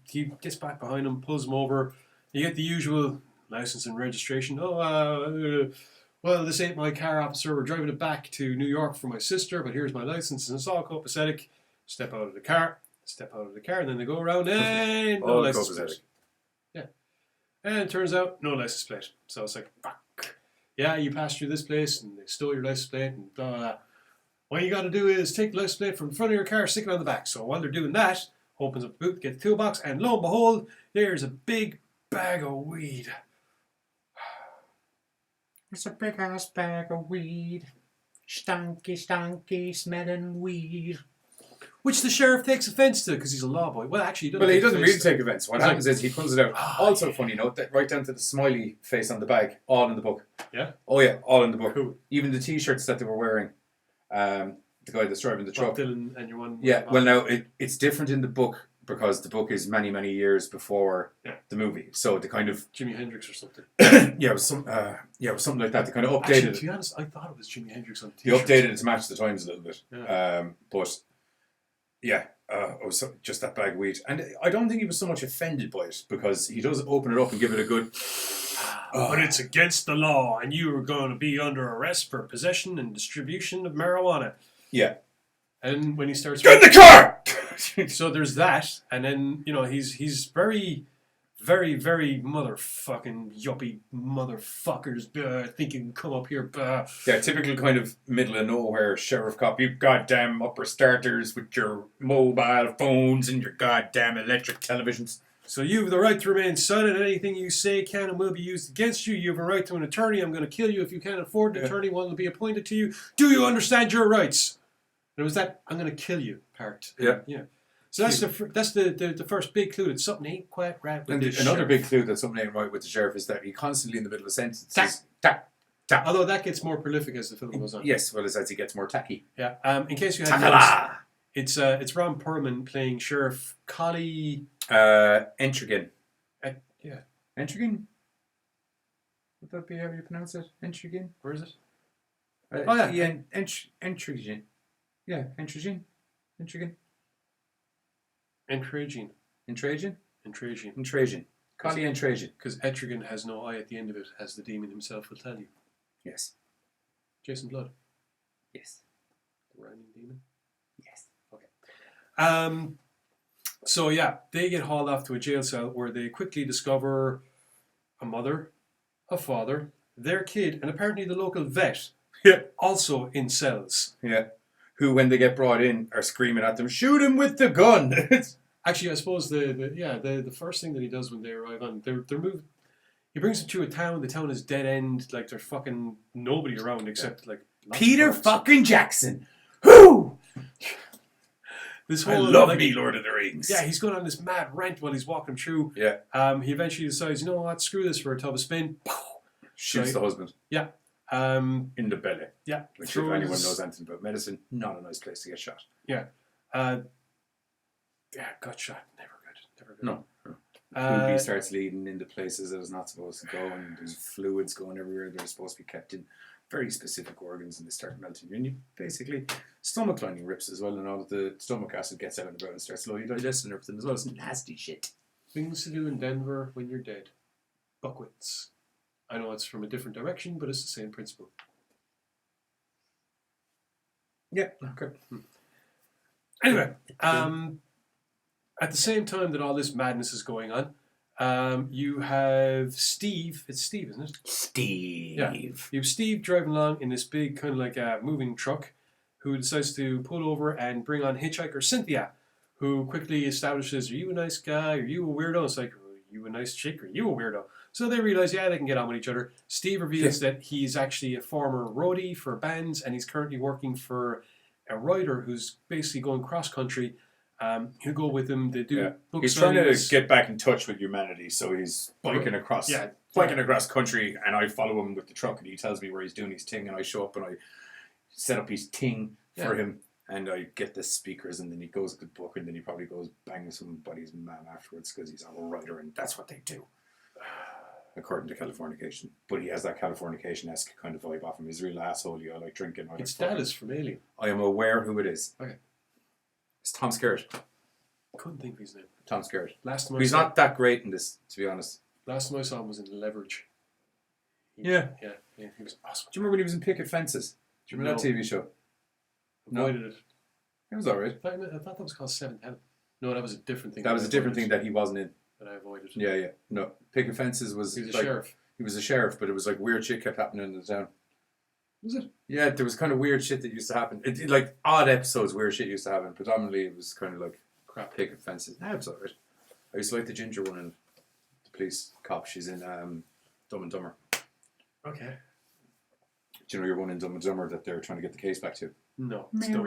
S1: he gets back behind him, pulls him over. You get the usual license and registration. Well, this ain't my car, officer. We're driving it back to New York for my sister, but here's my license. And it's all copacetic. Step out of the car, and then they go around and no
S4: All
S1: license
S4: copacetic.
S1: plate. Yeah. And it turns out, no license plate. So it's like, fuck. Yeah, you passed through this place and they stole your license plate and blah, blah, blah. What you got to do is take the license plate from the front of your car, stick it on the back. So while they're doing that, opens up the boot, get the toolbox, and lo and behold, there's a big bag of weed.
S5: It's a big ass bag of weed. Stanky, stanky, smelling weed.
S1: Which the sheriff takes offence to because he's a law boy. Well, actually,
S4: Well, he doesn't really take offence. What
S1: Exactly.
S4: happens is he pulls it out. Also, funny note, that right down to the smiley face on the bag, all in the book.
S1: Yeah?
S4: Oh yeah, all in the book.
S1: Cool.
S4: Even the T-shirts that they were wearing, the guy that's driving the truck.
S1: Bob Dylan and your one.
S4: Yeah, well now it's different in the book because the book is many, many years before the movie. So the kind of
S1: Jimi Hendrix or something.
S4: it was something like that. They kind of updated
S1: Actually,
S4: it.
S1: to be honest, I thought it was Jimi Hendrix on
S4: He
S1: t-shirts.
S4: updated it to match the times a little bit.
S1: Yeah.
S4: But yeah, it was just that bag of weed. And I don't think he was so much offended by it because he does open it up and give it a good...
S1: But it's against the law, and you are going to be under arrest for possession and distribution of marijuana.
S4: Yeah.
S1: And when he starts...
S4: Get in the car!
S1: So there's that, and then, he's very, very, very motherfucking yuppie motherfuckers thinking, come up here.
S4: Yeah, typical kind of middle of nowhere sheriff cop. You goddamn upper starters with your mobile phones and your goddamn electric televisions.
S1: So you have the right to remain silent. Anything you say can and will be used against you. You have a right to an attorney. I'm going to kill you if you can't afford an attorney. One will be appointed to you. Do you understand your rights? And it was that I'm going to kill you part.
S4: Yeah.
S1: Yeah. So that's the first big clue that something ain't quite right with
S4: And
S1: this
S4: another
S1: sheriff.
S4: big clue that something ain't right with the sheriff is that he constantly in the middle of sentences. Tack.
S1: Although that gets more prolific as the film goes on.
S4: Yes, well, as he gets more tacky.
S1: Yeah. In case you hadn't noticed, it's Ron Pearlman playing Sheriff Collie.
S4: Entrigan.
S1: Yeah.
S4: Entrigan? Would that be how you pronounce it? Entrigan?
S1: Where is it?
S4: Entrigan. Yeah, Entrigan.
S1: Entragian.
S4: Collie Entragian.
S1: Because Etrigan has no I at the end of it, as the demon himself will tell you.
S4: Yes.
S1: Jason Blood.
S4: Yes.
S1: The rhyming demon.
S4: Yes.
S1: Okay. So yeah, they get hauled off to a jail cell where they quickly discover a mother, a father, their kid, and apparently the local vet.
S4: Yeah.
S1: Also in cells.
S4: Yeah. Who, when they get brought in, are screaming at them, "Shoot him with the gun!"
S1: Actually, I suppose the first thing that he does when they arrive on, they're moved. He brings them to a town. The town is dead end. Like there's fucking nobody around except like lots of
S4: Peter
S1: cars.
S4: fucking Jackson. Who?
S1: This
S4: I
S1: whole
S4: love me, Lord of the Rings.
S1: Yeah, he's going on this mad rant while he's walking through.
S4: Yeah.
S1: He eventually decides, you know what, screw this for a tub of spin.
S4: Shoots the husband.
S1: Yeah.
S4: In the belly.
S1: Yeah.
S4: Which, if anyone knows anything about medicine, not a nice place to get shot.
S1: Yeah. Yeah, gut shot. Never good.
S4: No. Poopy starts leading into places that it's not supposed to go, and there's fluids going everywhere. They're supposed to be kept in very specific organs, and they start melting. And you basically, stomach lining rips as well, and all of the stomach acid gets out and about and starts slowly digesting everything as well. It's nasty shit.
S1: Things to do in Denver when you're dead. Buckwits. I know it's from a different direction, but it's the same principle.
S4: Yeah, okay.
S1: Anyway, at the same time that all this madness is going on, you have Steve. It's Steve, isn't it?
S4: Steve.
S1: Yeah. You have Steve driving along in this big kind of like a moving truck, who decides to pull over and bring on hitchhiker Cynthia, who quickly establishes, are you a nice guy? Are you a weirdo? It's like, are you a nice chick? Are you a weirdo? So they realize, yeah, they can get on with each other. Steve reveals that he's actually a former roadie for bands, and he's currently working for a writer who's basically going cross-country. He'll go with him. They do book
S4: He's trying to
S1: signings.
S4: get back in touch with humanity, so he's biking across country, and I follow him with the truck, and he tells me where he's doing his thing, and I show up and I set up his thing for him, and I get the speakers, and then he goes to the book, and then he probably goes bang somebody's man afterwards because he's a writer, and that's what they do, according to Californication. But he has that Californication-esque kind of vibe off him. He's a real asshole. I like drinking.
S1: It's Dallas from Alien.
S4: I am aware who it is.
S1: Okay.
S4: It's Tom Skerritt.
S1: Couldn't think of his name.
S4: Tom Skerritt.
S1: He's
S4: not that great in this, to be honest.
S1: Last time I saw him was in Leverage.
S4: Yeah.
S1: Yeah, he was awesome.
S4: Do you remember when he was in Picket Fences? Do you remember that TV show?
S1: Avoided it.
S4: It was alright.
S1: I thought that was called Seventh Heaven. No, that was a different thing.
S4: That was a different thing that he wasn't in.
S1: That I avoided.
S4: Yeah. No, Picket Fences was.
S1: He was a
S4: like,
S1: sheriff.
S4: He was a sheriff, but it was like weird shit kept happening in the town.
S1: Was it?
S4: Yeah, there was kind of weird shit that used to happen. Like odd episodes, weird shit used to happen. Predominantly, it was kind of like
S1: Crap.
S4: Picket Fences. Nah, it was alright. I used to like the ginger one in the police cop. She's in Dumb and Dumber.
S1: Okay.
S4: Do you know your one in Dumb and Dumber that they're trying to get the case back to?
S1: No, it's Jim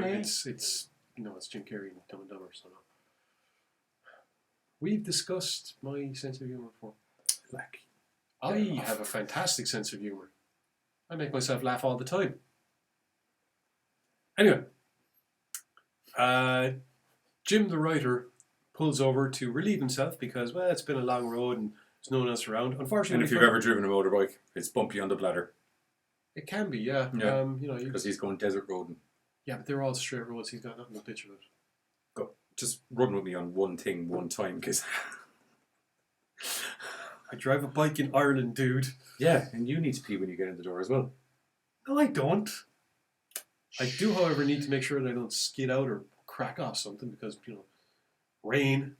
S1: Carrey and Dumb and Dumber. So no. We've discussed my sense of humor before. I have a fantastic sense of humor. I make myself laugh all the time. Anyway, Jim the writer pulls over to relieve himself because, well, it's been a long road and there's no one else around. Unfortunately,
S4: And if you've ever driven a motorbike, it's bumpy on the bladder.
S1: it can be, yeah.
S4: Yeah.
S1: Because
S4: He's going desert roading.
S1: yeah, but they're all straight roads. He's got nothing to bitch about.
S4: Go. Just run with me on one thing, one time, because...
S1: I drive a bike in Ireland, dude.
S4: Yeah, and you need to pee when you get in the door as well.
S1: No, I don't. I do, however, need to make sure that I don't skid out or crack off something because, rain.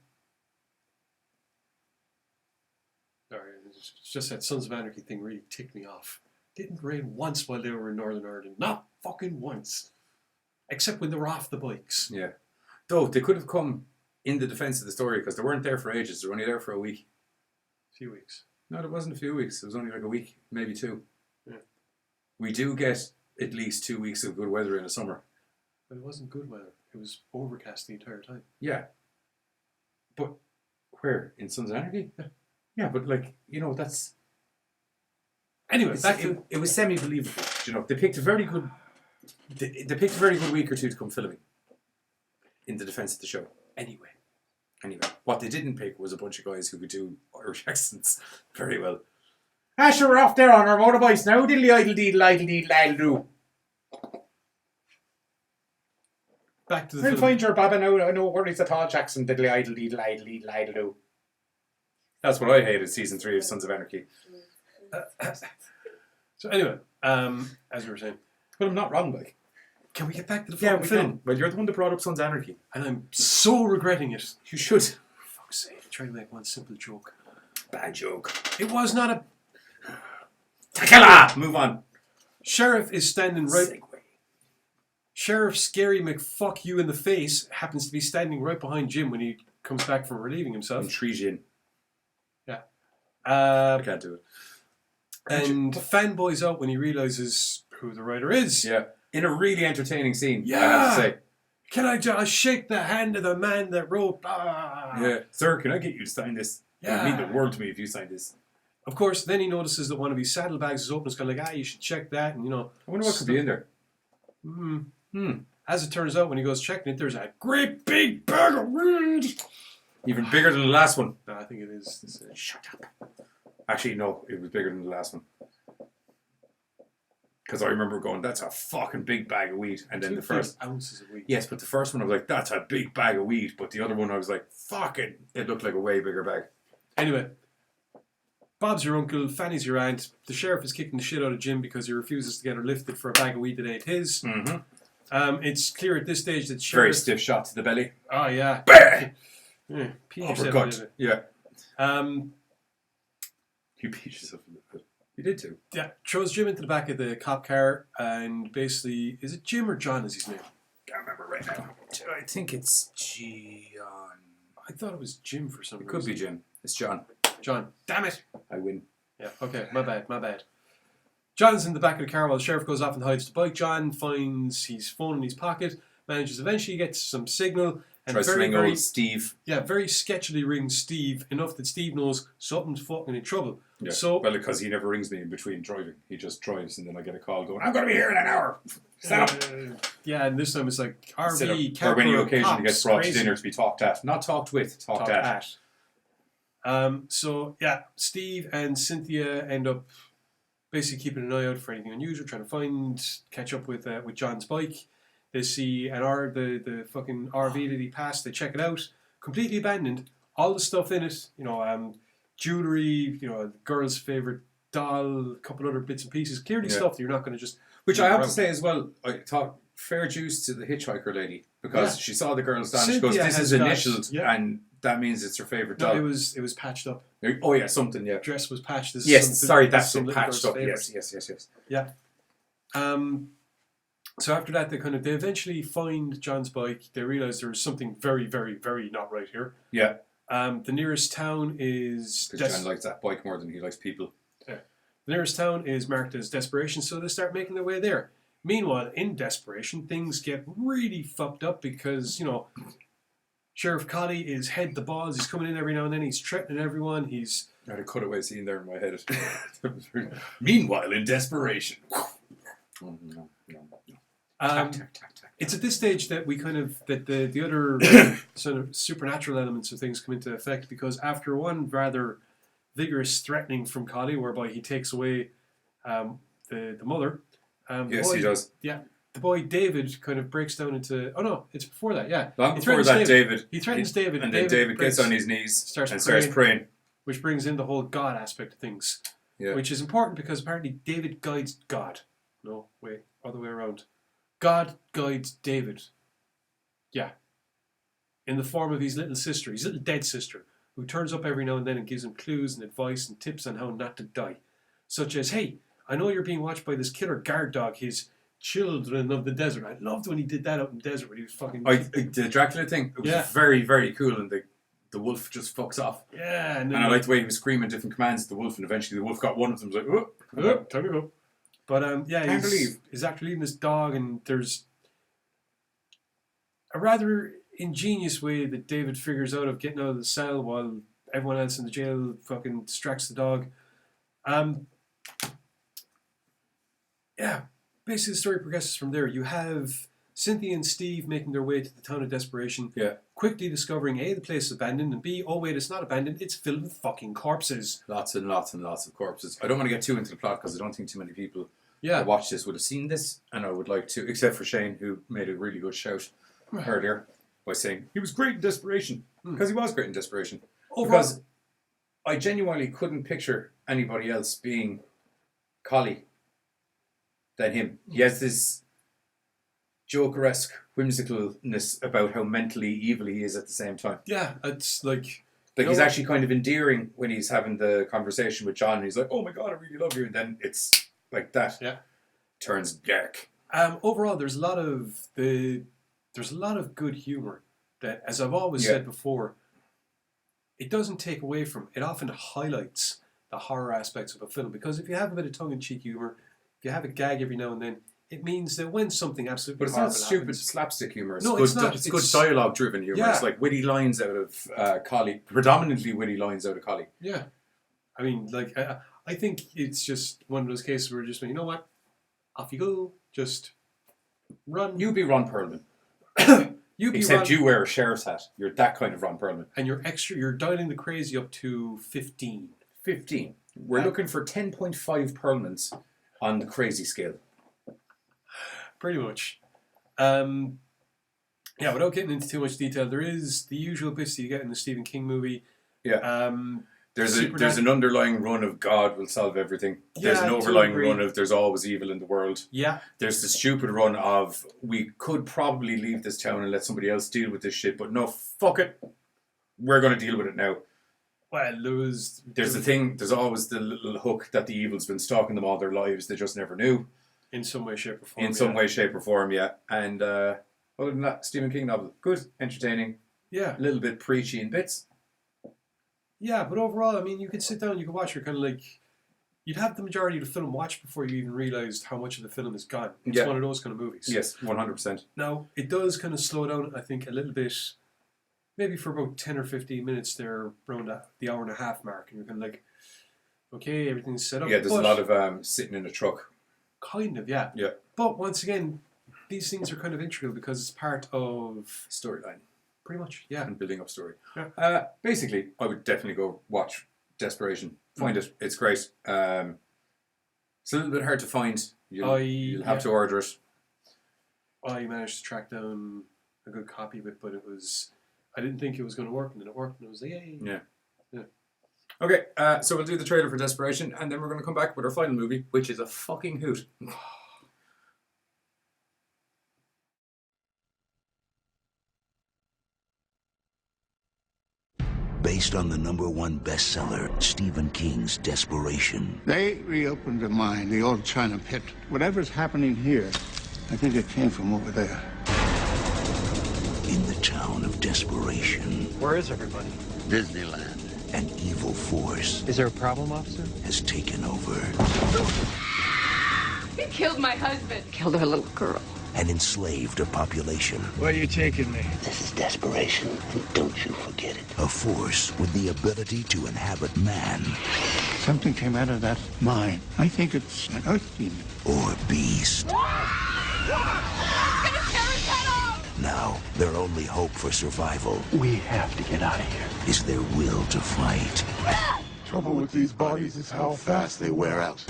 S1: Sorry, it's just that Sons of Anarchy thing really ticked me off. Didn't rain once while they were in Northern Ireland. Not fucking once. Except when they were off the bikes.
S4: Yeah. Though, they could have come in the defence of the story because they weren't there for ages. They were only there for a week.
S1: Few weeks.
S4: No, it wasn't a few weeks. It was only like a week, maybe two.
S1: Yeah.
S4: We do get at least 2 weeks of good weather in the summer.
S1: But it wasn't good weather. It was overcast the entire time.
S4: Yeah. But where? In Sons of Anarchy? Yeah, but that's...
S1: Anyway,
S4: it was semi-believable. They picked a very good... They picked a very good week or two to come filming in the defence of the show. Anyway, what they didn't pick was a bunch of guys who could do Irish accents very well.
S5: Sure, we're off there on our motorbikes now. Diddly idle deedle idle deedle idle do.
S1: Back to the
S5: I'll
S1: film.
S5: find your baba now. I know where it's a tall Jackson. Diddly idle deedle idle deedle idle do.
S4: That's what I hated, season 3 of Sons of Anarchy.
S1: So anyway, as we were saying,
S4: But I'm not wrong, like.
S1: can we get back to the
S4: Yeah,
S1: fucking
S4: we
S1: film?
S4: can. Well, you're the one that brought up Sons of Anarchy.
S1: And I'm so regretting it.
S4: You should.
S1: For fuck's sake, I tried to make one simple joke.
S4: Bad joke.
S1: It was not a...
S4: Takala! Move on.
S1: Sheriff is standing right...
S4: Segue.
S1: Sheriff Scary McFuck you in the face happens to be standing right behind Jim when he comes back from relieving himself.
S4: Intriguing.
S1: Yeah.
S4: I can't do it.
S1: And fanboys out when he realizes who the writer is.
S4: Yeah. In a really entertaining scene, I
S1: Yeah.
S4: have to say.
S1: Can I just shake the hand of the man that wrote...
S4: Yeah. Sir, can I get you to sign this? It would mean the world to me if you signed this.
S1: Of course, then he notices that one of his saddlebags is open. It's kind of like, you should check that. And,
S4: I wonder what could be in there.
S1: As it turns out, when he goes checking it, there's a great big bag of weed.
S4: Even bigger than the last one.
S1: No, I think it is.
S5: Shut up.
S4: Actually, no, it was bigger than the last one. Because I remember going, that's a fucking big bag of weed. And then the first...
S1: ounces of weed.
S4: Yes, but the first one I was like, that's a big bag of weed. But the other one I was like, fucking... It looked like a way bigger bag.
S1: Anyway, Bob's your uncle, Fanny's your aunt. The sheriff is kicking the shit out of Jim because he refuses to get her lifted for a bag of weed that ain't his.
S4: Mm-hmm.
S1: It's clear at this stage that
S4: Very
S1: sheriff...
S4: stiff shot to the belly.
S1: Oh, yeah.
S4: Bah!
S1: Yeah, pee yourself a
S4: Uppercut.
S1: little bit.
S4: Yeah. You beat yourself a little bit. You did too.
S1: Yeah, throws Jim into the back of the cop car and basically... Is it Jim or John is his name?
S4: Can't remember right now. I think it's John.
S1: I thought it was Jim for some
S4: It
S1: reason.
S4: could be Jim. It's John.
S1: John. Damn it.
S4: I win.
S1: Yeah, okay, my bad. John's in the back of the car while the sheriff goes off and hides the bike. John finds his phone in his pocket, manages eventually gets some signal, and
S4: Tries to ring old Steve.
S1: Yeah, very sketchily rings Steve, enough that Steve knows something's fucking in trouble.
S4: Yeah.
S1: So,
S4: well, because he never rings me in between driving. He just drives, and then I get a call going, I'm going to be here in an hour. Stand up.
S1: Yeah, and this time it's like
S4: Sit up.
S1: RV, camper,
S4: or when you occasionally
S1: cops,
S4: get brought
S1: crazy.
S4: to dinner to be talked at. Not talked with, talked at.
S1: So, yeah, Steve and Cynthia end up basically keeping an eye out for anything unusual, trying to catch up with John's bike. They see the fucking RV that he passed. They check it out, completely abandoned. All the stuff in it, jewelry, the girl's favorite doll, a couple other bits and pieces. Clearly stuff that you're not going to just.
S4: Which I
S1: leave
S4: have to
S1: around.
S4: say as well, I thought fair juice to the hitchhiker lady because she saw the girl's doll. She
S1: Cynthia
S4: goes, "This
S1: has
S4: is
S1: got-
S4: initialed,
S1: yeah.
S4: and that means it's her favorite
S1: No,
S4: doll."
S1: it was patched up.
S4: Oh yeah, something. Yeah.
S1: Dress was patched. This
S4: Yes.
S1: is
S4: Sorry,
S1: this
S4: that's
S1: is some
S4: some
S1: little
S4: patched
S1: girl's
S4: up.
S1: favourite.
S4: Yes.
S1: Yeah. So after that, they eventually find John's bike. They realise there's something very, very, very not right here.
S4: Yeah.
S1: The nearest town is...
S4: Because John likes that bike more than he likes people.
S1: The nearest town is marked as Desperation, so they start making their way there. Meanwhile, in Desperation, things get really fucked up because, Sheriff Colley is head the balls. He's coming in every now and then. He's threatening everyone. He's...
S4: I had a cutaway scene there in my head. Meanwhile, in Desperation. No.
S1: It's at this stage that we that the other sort of supernatural elements of things come into effect, because after one rather vigorous threatening from Colley, whereby he takes away the mother.
S4: Yes, he does.
S1: Yeah, the boy David kind of breaks down into. Oh no, it's before that. Yeah,
S4: Long
S1: He
S4: before
S1: threatens
S4: that, David.
S1: He threatens David,
S4: And then David gets on his knees
S1: starts
S4: and starts praying.
S1: which brings in the whole God aspect of things, which is important because apparently David guides God. No, wait, other way around. God guides David. Yeah. In the form of his little sister, his little dead sister, who turns up every now and then and gives him clues and advice and tips on how not to die. Such as, hey, I know you're being watched by this killer guard dog, his children of the desert. I loved when he did that out in the desert when he was fucking...
S4: The Dracula thing, it was very, very cool, and the wolf just fucks off.
S1: Yeah.
S4: And I liked the way he was screaming different commands to the wolf, and eventually the wolf got one of them. Was like,
S1: oh, time to go. But
S4: Time to leave.
S1: he's after leaving this dog, and there's a rather ingenious way that David figures out of getting out of the cell while everyone else in the jail fucking distracts the dog. Basically the story progresses from there. You have Cynthia and Steve making their way to the town of Desperation, quickly discovering A, the place is abandoned, and B, oh wait, it's not abandoned, it's filled with fucking corpses.
S4: Lots and lots and lots of corpses. I don't want to get too into the plot because I don't think too many people that watch this would have seen this, and I would like to, except for Shane, who made a really good shout earlier by saying he was great in Desperation, because he was great in Desperation. Because I genuinely couldn't picture anybody else being Colley than him. He has this Joker-esque whimsicalness about how mentally evil he is at the same time.
S1: Yeah, it's like...
S4: He's actually kind of endearing when he's having the conversation with John, and he's like, oh my God, I really love you, and then it's like that.
S1: Yeah.
S4: Turns dark.
S1: Overall, there's a lot of good humor that, as I've always said before, it doesn't take away from, it often highlights the horror aspects of a film, because if you have a bit of tongue-in-cheek humor, if you have a gag every now and then, it means that when something absolutely
S4: But it's not
S1: horrible
S4: stupid
S1: happens,
S4: slapstick humor. It's
S1: No,
S4: good,
S1: it's not.
S4: It's
S1: It's-
S4: good dialogue-driven humor.
S1: Yeah.
S4: It's like witty lines out of Colley, predominantly witty lines out of Colley.
S1: Yeah. I mean, like, I think it's just one of those cases where just, you know what? Off you go. Just run.
S4: You be Ron Pearlman.
S1: You be
S4: Except
S1: Ron,
S4: you wear a sheriff's hat. You're that kind of Ron Pearlman.
S1: and you're dialing the crazy up to 15.
S4: 15. We're looking for 10.5 Pearlmans on the crazy scale.
S1: Pretty much. Yeah, without getting into too much detail, there is the usual bits that you get in the Stephen King movie.
S4: Yeah. There's an underlying run of God will solve everything. There's an
S1: to
S4: overlying
S1: agree.
S4: run of there's always evil in the world.
S1: Yeah.
S4: There's the stupid run of we could probably leave this town and let somebody else deal with this shit, but no, fuck it. We're going to deal with it now.
S1: Well,
S4: There's the thing, there's always the little hook that the evil's been stalking them all their lives. They just never knew.
S1: in some way, shape, or form.
S4: In some way, shape, or form, yeah. And other than that, Stephen King novel. Good, entertaining,
S1: Yeah.
S4: a little bit preachy in bits.
S1: Yeah, but overall, I mean, you could sit down, you could watch it, kind of like, you'd have the majority of the film watched before you even realised how much of the film is gone. It's
S4: Yeah.
S1: one of those kind of movies.
S4: Yes, 100%.
S1: Now, it does kind of slow down, I think, a little bit, maybe for about 10 or 15 minutes there, around the hour and a half mark, and you're kind of like, okay, everything's set up.
S4: Yeah, there's a
S1: But-
S4: lot of sitting in a truck.
S1: Kind of, yeah.
S4: Yeah.
S1: But once again, these things are kind of integral because it's part of...
S4: Storyline.
S1: Pretty much, yeah.
S4: And building up story.
S1: Yeah.
S4: Basically, I would definitely go watch Desperation. Find it. It's great. It's a little bit hard to find. You'll have to order it.
S1: I managed to track down a good copy of it, but it was... I didn't think it was going to work, and then it worked, and it was like, yay.
S4: Yeah.
S1: Yeah.
S4: Okay, so we'll do the trailer for Desperation, and then we're going to come back with our final movie, which is a fucking hoot.
S9: Based on the #1 bestseller, Stephen King's Desperation.
S10: They reopened the mine, the old China pit. Whatever's happening here, I think it came from over there.
S9: In the town of Desperation,
S11: Where is everybody?
S10: Disneyland.
S9: an evil force
S11: Is there a problem, officer?
S9: has taken over.
S12: He killed my husband. Killed our little girl.
S9: And enslaved a population.
S10: Where are you taking me?
S9: This is desperation, and don't you forget it. A force with the ability to inhabit man.
S10: Something came out of that mine. I think it's an earth demon.
S9: Or beast. Now, their only hope for survival
S10: We have to get out of here.
S9: is their will to fight.
S10: Trouble with these bodies is how fast they wear out.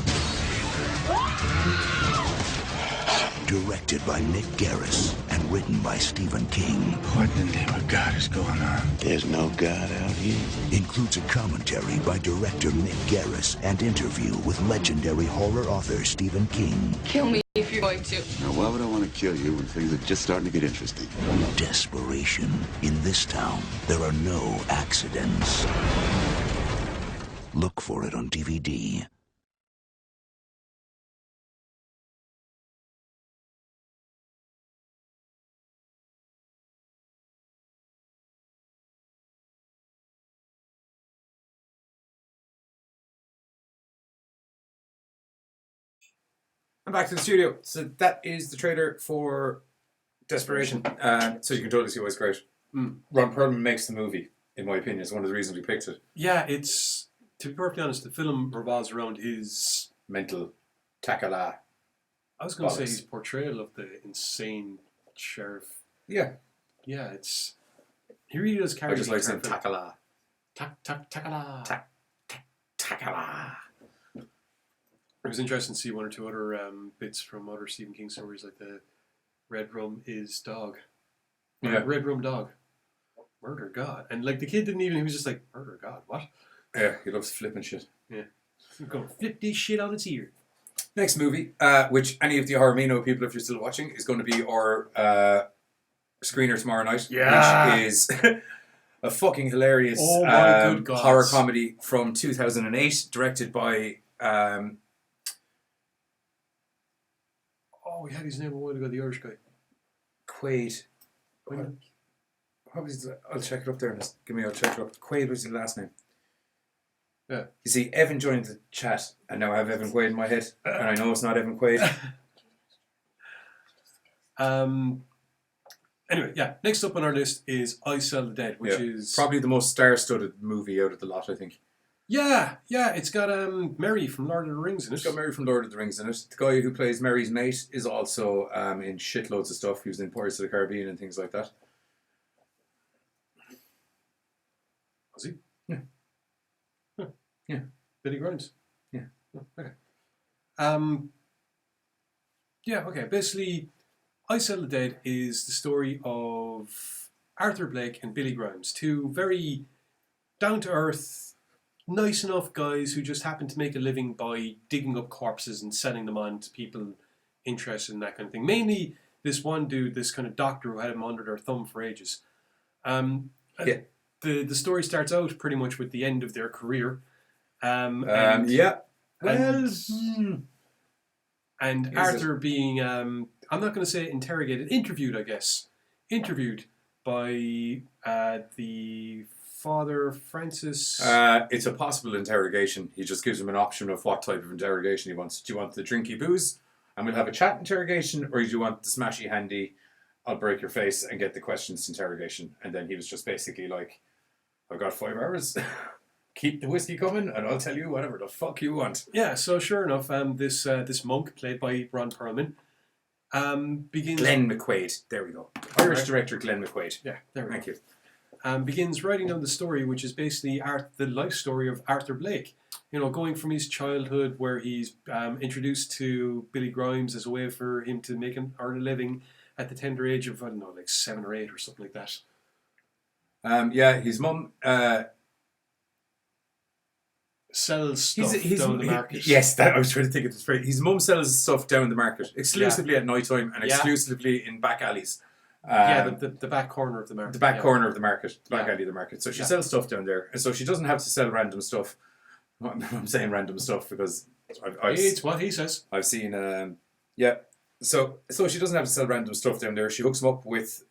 S9: Directed by Nick Garris and written by Stephen King.
S10: What in the name of God is going on? There's no God out here.
S9: Includes a commentary by director Nick Garris and interview with legendary horror author Stephen King.
S12: Kill me if you're going to.
S10: Now, why would I want to kill you when things are just starting to get interesting?
S9: Desperation. In this town, there are no accidents. Look for it on DVD.
S4: I'm back to the studio. So that is the trailer for Desperation. So you can totally see why it's great. Ron Pearlman makes the movie, in my opinion. It's one of the reasons we picked it.
S1: Yeah, it's... To be perfectly honest, the film revolves around his...
S4: Mental takala.
S1: I was going to say
S4: Bollocks.
S1: his portrayal of the insane sheriff.
S4: Yeah.
S1: Yeah, it's... He really does carry
S4: I just
S1: the
S4: like saying
S1: entire film.
S4: takala.
S1: Takala.
S4: Takala.
S1: It was interesting to see one or two other bits from other Stephen King stories, like the Red Rum is Dog.
S4: Yeah.
S1: Red Rum Dog. Murder God. And like the kid didn't even, he was just like, Murder God, what?
S4: Yeah, he loves flipping shit.
S1: Yeah. I'm going to flip this shit on its ear.
S4: Next movie, which any of the Horrormino people, if you're still watching, is going to be our screener tomorrow night.
S1: Yeah.
S4: Which is a fucking hilarious
S1: Oh my good gods.
S4: horror comedy from 2008, directed by...
S1: Oh, we had his name a while ago, the Irish guy.
S4: Quaid. What was his, I'll check it up there. I'll check it up. Quaid was his last name.
S1: Yeah.
S4: You see, Evan joined the chat, and now I have Evan Quaid in my head, and I know it's not Evan Quaid.
S1: Anyway, yeah. Next up on our list is I Sell the Dead, which is
S4: probably the most star-studded movie out of the lot, I think.
S1: Yeah. It's got Merry from Lord of the Rings in it.
S4: It's got Merry from Lord of the Rings in it. The guy who plays Merry's mate is also in shitloads of stuff. He was in Pirates of the Caribbean and things like that.
S1: Was he?
S4: Yeah.
S1: Huh.
S4: Yeah.
S1: Billy Grimes.
S4: Yeah.
S1: Oh, okay. Yeah. Okay. Basically, I Settle the Dead is the story of Arthur Blake and Billy Grimes, two very down to earth, nice enough guys who just happen to make a living by digging up corpses and selling them on to people interested in that kind of thing. Mainly this one dude, this kind of doctor who had him under their thumb for ages. The story starts out pretty much with the end of their career. And Arthur being, I'm not going to say interrogated, interviewed, I guess. Interviewed by the Father Francis.
S4: It's a possible interrogation. He just gives him an option of what type of interrogation he wants. Do you want the drinky booze and we'll have a chat interrogation, or do you want the smashy handy, I'll break your face and get the questions interrogation? And then he was just basically like, I've got 5 hours. Keep the whiskey coming and I'll tell you whatever the fuck you want.
S1: Yeah, so sure enough, this monk, played by Ron Pearlman, begins...
S4: Glenn McQuaid. There we go. Irish director Glenn McQuaid.
S1: Yeah, there we go.
S4: Thank you.
S1: Begins writing down the story, which is basically the life story of Arthur Blake. You know, going from his childhood where he's introduced to Billy Grimes as a way for him to earn a living at the tender age of, I don't know, like 7 or 8 or something like that.
S4: His mum...
S1: sells stuff down the market.
S4: Yes, I was trying to think of this phrase. His mum sells stuff down the market, exclusively at night time and exclusively in back alleys.
S1: The back corner of the market.
S4: The back corner of the market, the back alley of the market. So she sells stuff down there, and so she doesn't have to sell random stuff. I'm saying random stuff because
S1: it's what he says.
S4: I've seen, So she doesn't have to sell random stuff down there. She hooks him up with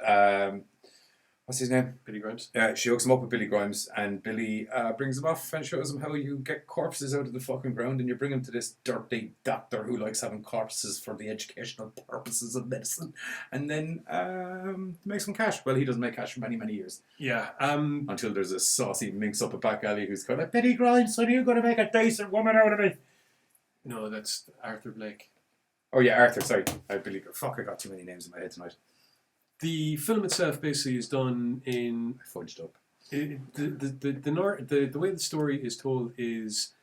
S4: what's his name?
S1: Billy Grimes.
S4: She hooks him up with Billy Grimes, and Billy brings him off and shows him how you get corpses out of the fucking ground, and you bring him to this dirty doctor who likes having corpses for the educational purposes of medicine, and then make some cash. Well, he doesn't make cash for many, many years.
S1: Yeah.
S4: Until there's a saucy minx up a back alley who's going like, Billy Grimes, son, you're going to make a decent woman out of me.
S1: No, that's Arthur Blake.
S4: Oh yeah, Arthur, sorry. I got too many names in my head tonight.
S1: The film itself basically is done in...
S4: Fudged up.
S1: The way the story is told is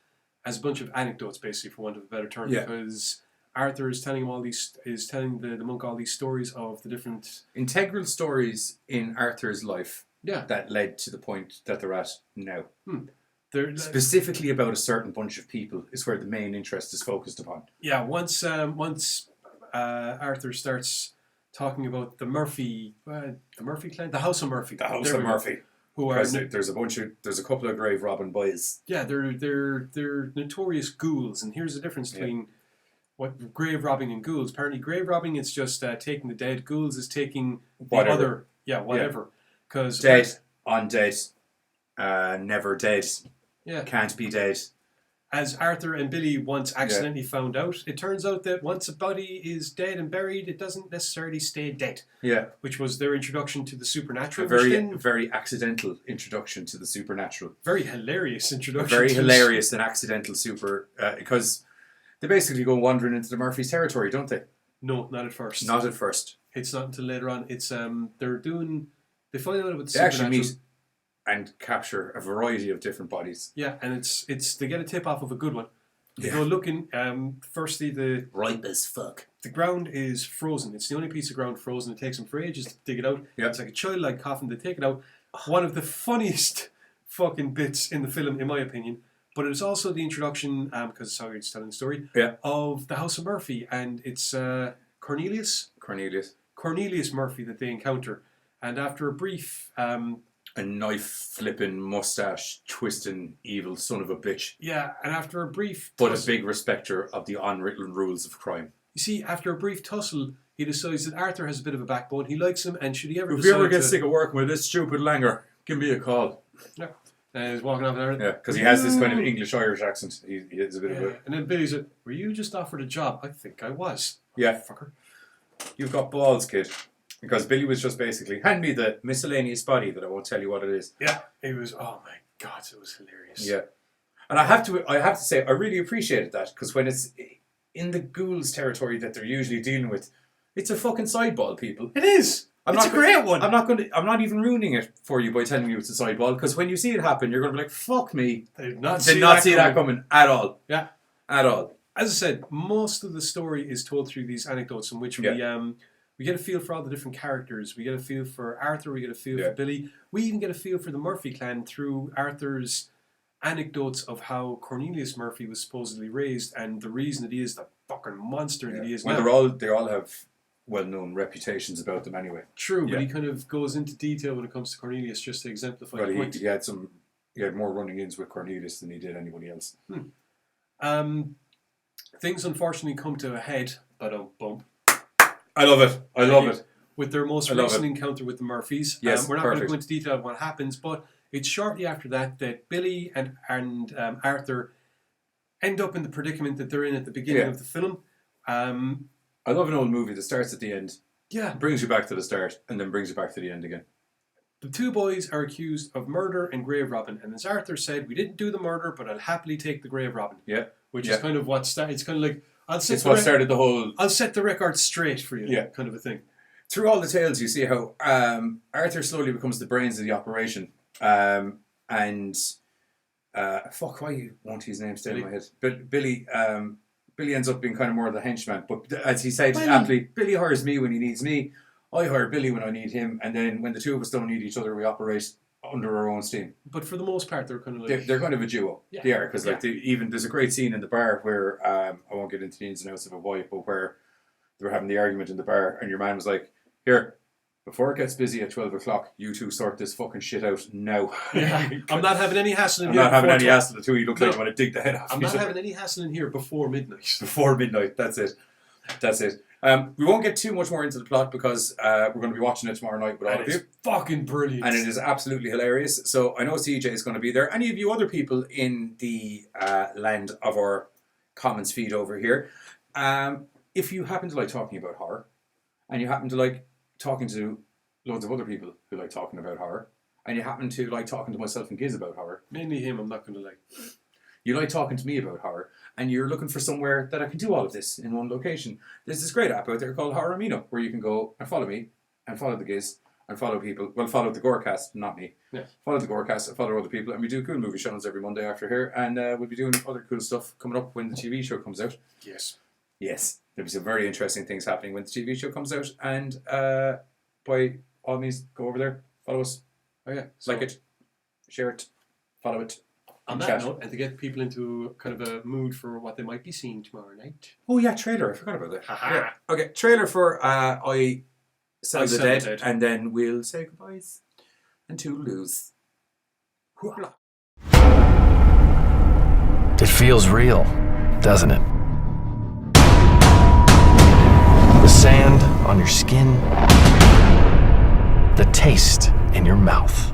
S1: as a bunch of anecdotes, basically, for want of a better term, because Arthur is telling the monk all these stories of the different...
S4: integral stories in Arthur's life that led to the point that they're at now. Specifically about a certain bunch of people is where the main interest is focused upon. Yeah,
S1: once Arthur starts talking about the Murphy clan, the House of Murphy.
S4: The House of Murphy.
S1: Who are
S4: there's a couple of grave robbing boys.
S1: Yeah, they're notorious ghouls, and here's the difference between what grave robbing and ghouls. Apparently, grave robbing is just taking the dead. Ghouls is taking
S4: whatever.
S1: Whatever. Because
S4: dead, undead, never dead.
S1: Yeah,
S4: can't be dead.
S1: As Arthur and Billy once accidentally found out, it turns out that once a body is dead and buried, it doesn't necessarily stay dead. Yeah. Which was their introduction to the supernatural.
S4: A very accidental introduction to the supernatural.
S1: Very hilarious introduction.
S4: Very hilarious and accidental because they basically go wandering into the Murphy's territory, don't they?
S1: No, not at first.
S4: Not at first.
S1: It's not until later on. It's they find out about the supernatural.
S4: They actually meet and capture a variety of different bodies.
S1: Yeah, and it's they get a tip off of a good one. They go looking. Firstly, the
S4: ripe as fuck.
S1: The ground is frozen. It's the only piece of ground frozen. It takes them for ages to dig it out.
S4: Yeah.
S1: It's like a childlike coffin. They take it out. One of the funniest fucking bits in the film, in my opinion. But it's also the introduction, because it's how you're telling the story, of the House of Murphy, and it's Cornelius Murphy that they encounter, and after a brief.
S4: A knife-flipping, mustache-twisting, evil son of a bitch.
S1: Yeah, and after a brief...
S4: But a big respecter of the unwritten rules of crime.
S1: You see, after a brief tussle, he decides that Arthur has a bit of a backbone. He likes him, and should he ever
S4: If you ever get sick of working with this stupid langer, give me a call.
S1: Yeah. And he's walking off and everything.
S4: Yeah, because he has this kind of English-Irish accent. He has a bit of a...
S1: And then Billy's like, were you just offered a job? I think I was.
S4: Yeah.
S1: Fucker.
S4: You've got balls, kid. Because Billy was just basically, hand me the miscellaneous body that I won't tell you what it is.
S1: Yeah, it was, oh my God, it was hilarious.
S4: Yeah. And I have to say, I really appreciated that, because when it's in the ghouls territory that they're usually dealing with, it's a fucking sideball, people.
S1: It is. It's a great one.
S4: I'm not even ruining it for you by telling you it's a sideball, because when you see it happen, you're going to be like, "Fuck me!"
S1: Did not
S4: see that coming at all.
S1: Yeah,
S4: at all.
S1: As I said, most of the story is told through these anecdotes in which we get a feel for all the different characters. We get a feel for Arthur. We get a feel for Billy. We even get a feel for the Murphy clan through Arthur's anecdotes of how Cornelius Murphy was supposedly raised and the reason that he is the fucking monster that he is now.
S4: They all have well-known reputations about them anyway.
S1: True, but he kind of goes into detail when it comes to Cornelius just to exemplify the point.
S4: He had more running-ins with Cornelius than he did anybody else.
S1: Things unfortunately come to a head, bump.
S4: I love it.
S1: With their most recent encounter with the Murphys.
S4: Yes,
S1: we're not going to go into detail of what happens, but it's shortly after that Billy and Arthur end up in the predicament that they're in at the beginning of the film.
S4: I love an old movie that starts at the end.
S1: Yeah.
S4: Brings you back to the start and then brings you back to the end again.
S1: The two boys are accused of murder and grave robbing, and as Arthur said, we didn't do the murder, but I'll happily take the grave robbing.
S4: Yeah.
S1: Which is kind of what started. It's kind of like I'll set the record straight for you.
S4: Yeah.
S1: Kind of a thing.
S4: Through all the tales, you see how Arthur slowly becomes the brains of the operation, why won't his name stay in my head? But Billy ends up being kind of more of the henchman. But as he said aptly, Billy hires me when he needs me. I hire Billy when I need him, and then when the two of us don't need each other, we operate under our own steam.
S1: But for the most part, they're kind of like
S4: they're kind of a duo. Yeah. They are, because there's a great scene in the bar where I won't get into the ins and outs of it, but where they were having the argument in the bar, and your man was like, "Here, before it gets busy at 12 o'clock, you two sort this fucking shit out now."
S1: Yeah. I'm not having any hassle in here.
S4: I'm not having any hassle. The two of you look like you want to dig the head off.
S1: I'm not having any hassle in here before midnight.
S4: Before midnight, that's it. We won't get too much more into the plot because we're going to be watching it tomorrow night with all of you.
S1: It's fucking brilliant.
S4: And it is absolutely hilarious. So I know CJ is going to be there. Any of you other people in the land of our Commons feed over here, if you happen to like talking about horror, and you happen to like talking to loads of other people who like talking about horror, and you happen to like talking to myself and Giz about horror.
S1: Mainly him, I'm not going to like.
S4: You like talking to me about horror, and you're looking for somewhere that I can do all of this in one location. There's this great app out there called Horror Amino, where you can go and follow me, and follow the Giz, and follow people. Well, follow the GORECAST, not me. Yeah. Follow the GORECAST, and follow other people, and we do cool movie shows every Monday after here, and we'll be doing other cool stuff coming up when the TV show comes out.
S1: Yes.
S4: There'll be some very interesting things happening when the TV show comes out, and by all means, go over there, follow us.
S1: Oh yeah.
S4: Like it, share it, follow it.
S1: On that note, and to get people into kind of a mood for what they might be seeing tomorrow night.
S4: Oh yeah, trailer. I forgot about that. Yeah. Okay, trailer for I Sell the Dead, and then we'll say goodbyes and toodaloos.
S11: It feels real, doesn't it? The sand on your skin, the taste in your mouth.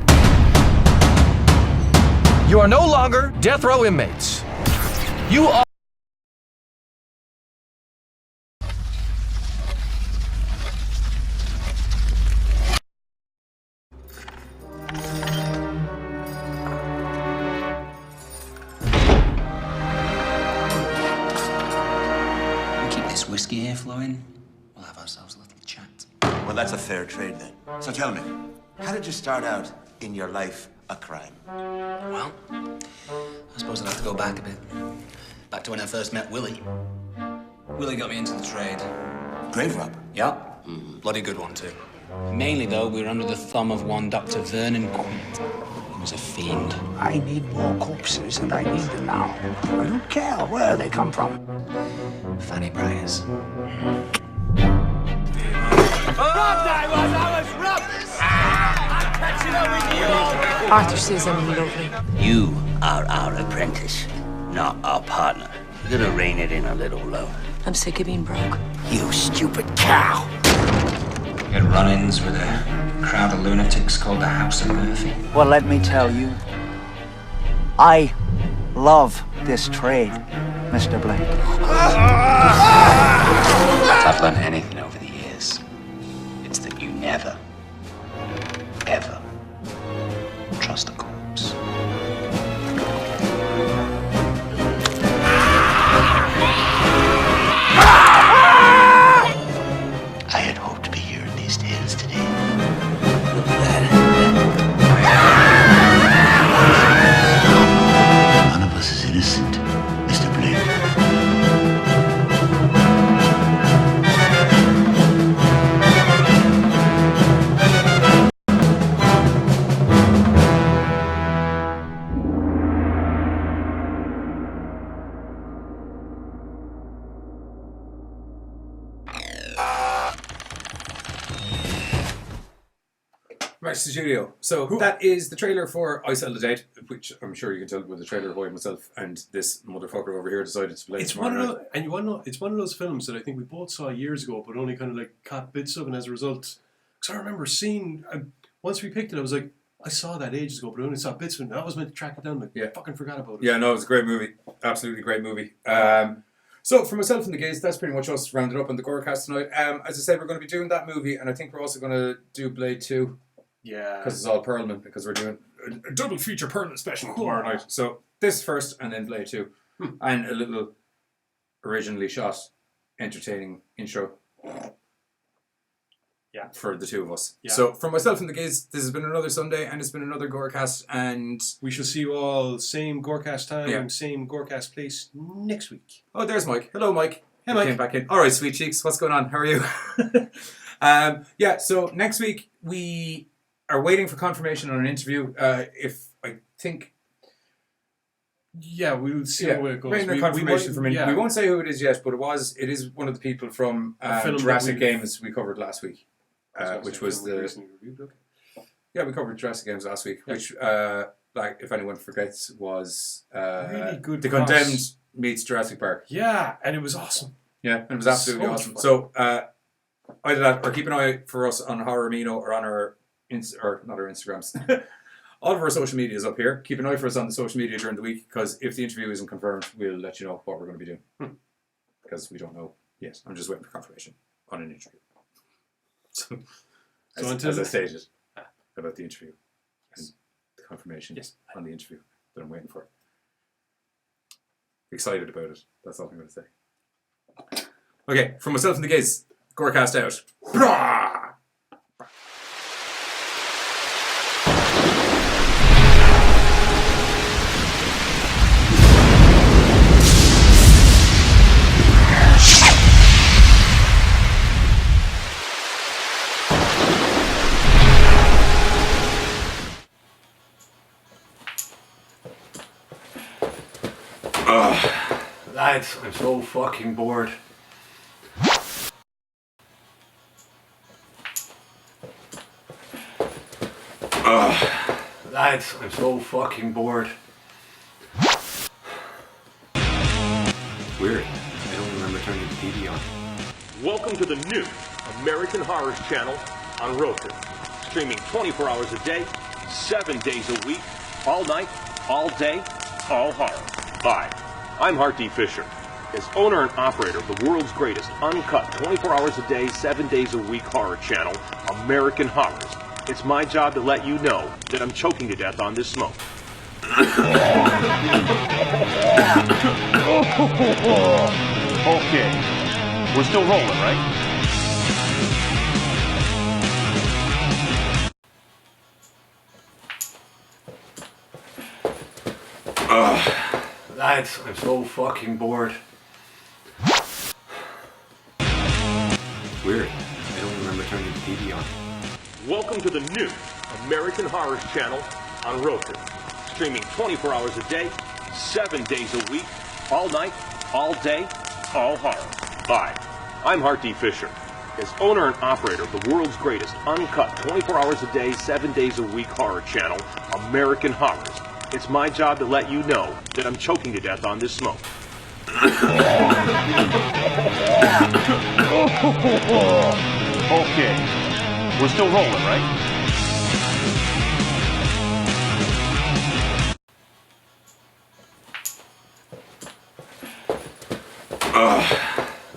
S11: You are no longer death row inmates. You are...
S13: We keep this whiskey here flowing, we'll have ourselves a little chat.
S14: Well, that's a fair trade then. So tell me, how did you start out in your life a crime?
S13: Well, I suppose I'd have to go back a bit. Back to when I first met Willie. Willie got me into the trade.
S14: Grave robber?
S13: Yep. Bloody good one, too. Mainly, though, we were under the thumb of one Dr. Vernon Quint. He was a fiend.
S15: I need more corpses, and I need them now. I don't care where they come from.
S13: Fanny Briars.
S12: Arthur says I'm lovely.
S16: You are our apprentice, not our partner. You're gonna rein it in a little, low.
S12: I'm sick of being broke.
S16: You stupid cow!
S13: We had run-ins with a crowd of lunatics called the House of Murphy.
S15: Well, let me tell you, I love this trade, Mr. Blake.
S13: If I've learned anything over the years, it's that you never, ever trust a corpse.
S16: I had hoped to be hearing these tales today.
S4: Back to the studio. So that is the trailer for I Sell the Dead, which I'm sure you can tell with the trailer why myself and this motherfucker over here decided to play.
S1: It's one of those, and you want to know, it's one of those films that I think we both saw years ago, but only kind of like caught bits of, and as a result, because I remember seeing once we picked it, I was like, I saw that ages ago, but I only saw bits of it. And I was meant to track it down, like I fucking forgot about it.
S4: Yeah, no, it was a great movie, absolutely great movie. So for myself and the gays, that's pretty much us rounded up on the GORECAST tonight. As I said, we're going to be doing that movie, and I think we're also going to do Blade 2.
S1: Yeah.
S4: Because it's all Perlman, because we're doing a double feature Perlman special tomorrow night. So this first, and then Blade 2. And a little originally shot, entertaining intro.
S1: Yeah.
S4: For the two of us.
S1: Yeah.
S4: So from myself and the gays, this has been another Sunday, and it's been another GORECAST, and
S1: we shall see you all same GORECAST time, same GORECAST place next week.
S4: Oh, there's Mike. Hello, Mike.
S1: Hey, Mike.
S4: Came back in. All right, sweet cheeks. What's going on? How are you? Yeah. So next week we are waiting for confirmation on an interview. If I think.
S1: Yeah, we'll see how it goes.
S4: Waiting for confirmation from. We won't say who it is yet, but it is one of the people from Jurassic Games we covered last week. Which was the we covered Jurassic Games last week, which like if anyone forgets was
S1: really good.
S4: The Condemned meets Jurassic Park.
S1: Yeah, and it was awesome.
S4: Yeah, and it was absolutely awesome. So either that or keep an eye for us on Horror Amino or on our not our Instagrams. All of our social media is up here. Keep an eye for us on the social media during the week, because if the interview isn't confirmed, we'll let you know what we're going to be doing. Because we don't know yet. I'm just waiting for confirmation on an interview. So as I stated about the interview and the confirmation on the interview that I'm waiting for. Excited about it. That's all I'm going to say. Okay, from myself and the gays, GORECAST out. Brah!
S7: Lads, I'm so fucking bored. Lads, I'm so fucking bored.
S14: Weird. I don't remember turning the TV on.
S8: Welcome to the new American Horror Channel on Roku. Streaming 24 hours a day, 7 days a week, all night, all day, all horror. Hi, I'm Hart D. Fisher. As owner and operator of the world's greatest uncut 24 hours a day, 7 days a week horror channel, American Horrors, it's my job to let you know that I'm choking to death on this smoke. Okay, we're still rolling, right?
S7: Lads, I'm so fucking bored.
S14: Weird. I don't remember turning the TV on.
S8: Welcome to the new American Horror Channel on Roku. Streaming 24 hours a day, 7 days a week, all night, all day, all horror. Hi, I'm Hart D. Fisher. As owner and operator of the world's greatest uncut 24 hours a day, 7 days a week horror channel, American Horrors, it's my job to let you know that I'm choking to death on this smoke. Okay, we're still rolling, right?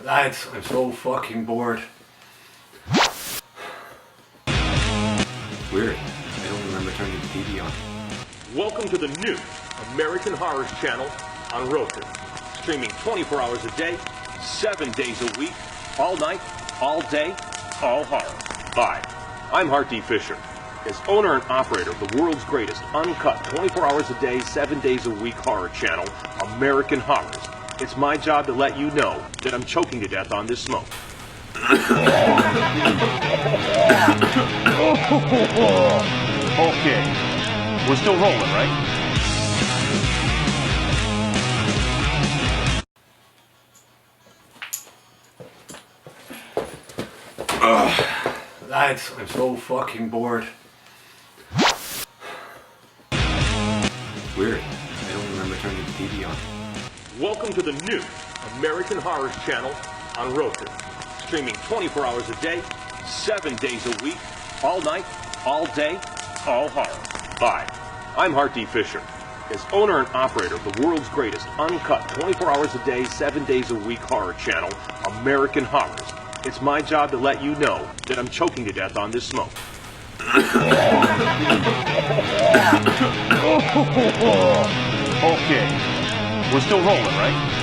S7: Lads, I'm so fucking bored.
S14: Weird. I don't remember turning the TV on.
S8: Welcome to the new American Horror Channel on Roku. Streaming 24 hours a day, 7 days a week, all night, all day, all horror. Hi, I'm Hart D. Fisher. As owner and operator of the world's greatest uncut 24 hours a day, 7 days a week horror channel, American Horrors, it's my job to let you know that I'm choking to death on this smoke. Okay, we're still rolling, right?
S7: Lads, I'm so fucking bored.
S4: Weird. I don't remember turning the TV on.
S8: Welcome to the new American Horror Channel on Roku. Streaming 24 hours a day, 7 days a week, all night, all day, all horror. Hi, I'm Hart D. Fisher. As owner and operator of the world's greatest uncut 24 hours a day, 7 days a week horror channel, American Horrors, it's my job to let you know that I'm choking to death on this smoke. Okay, we're still rolling, right?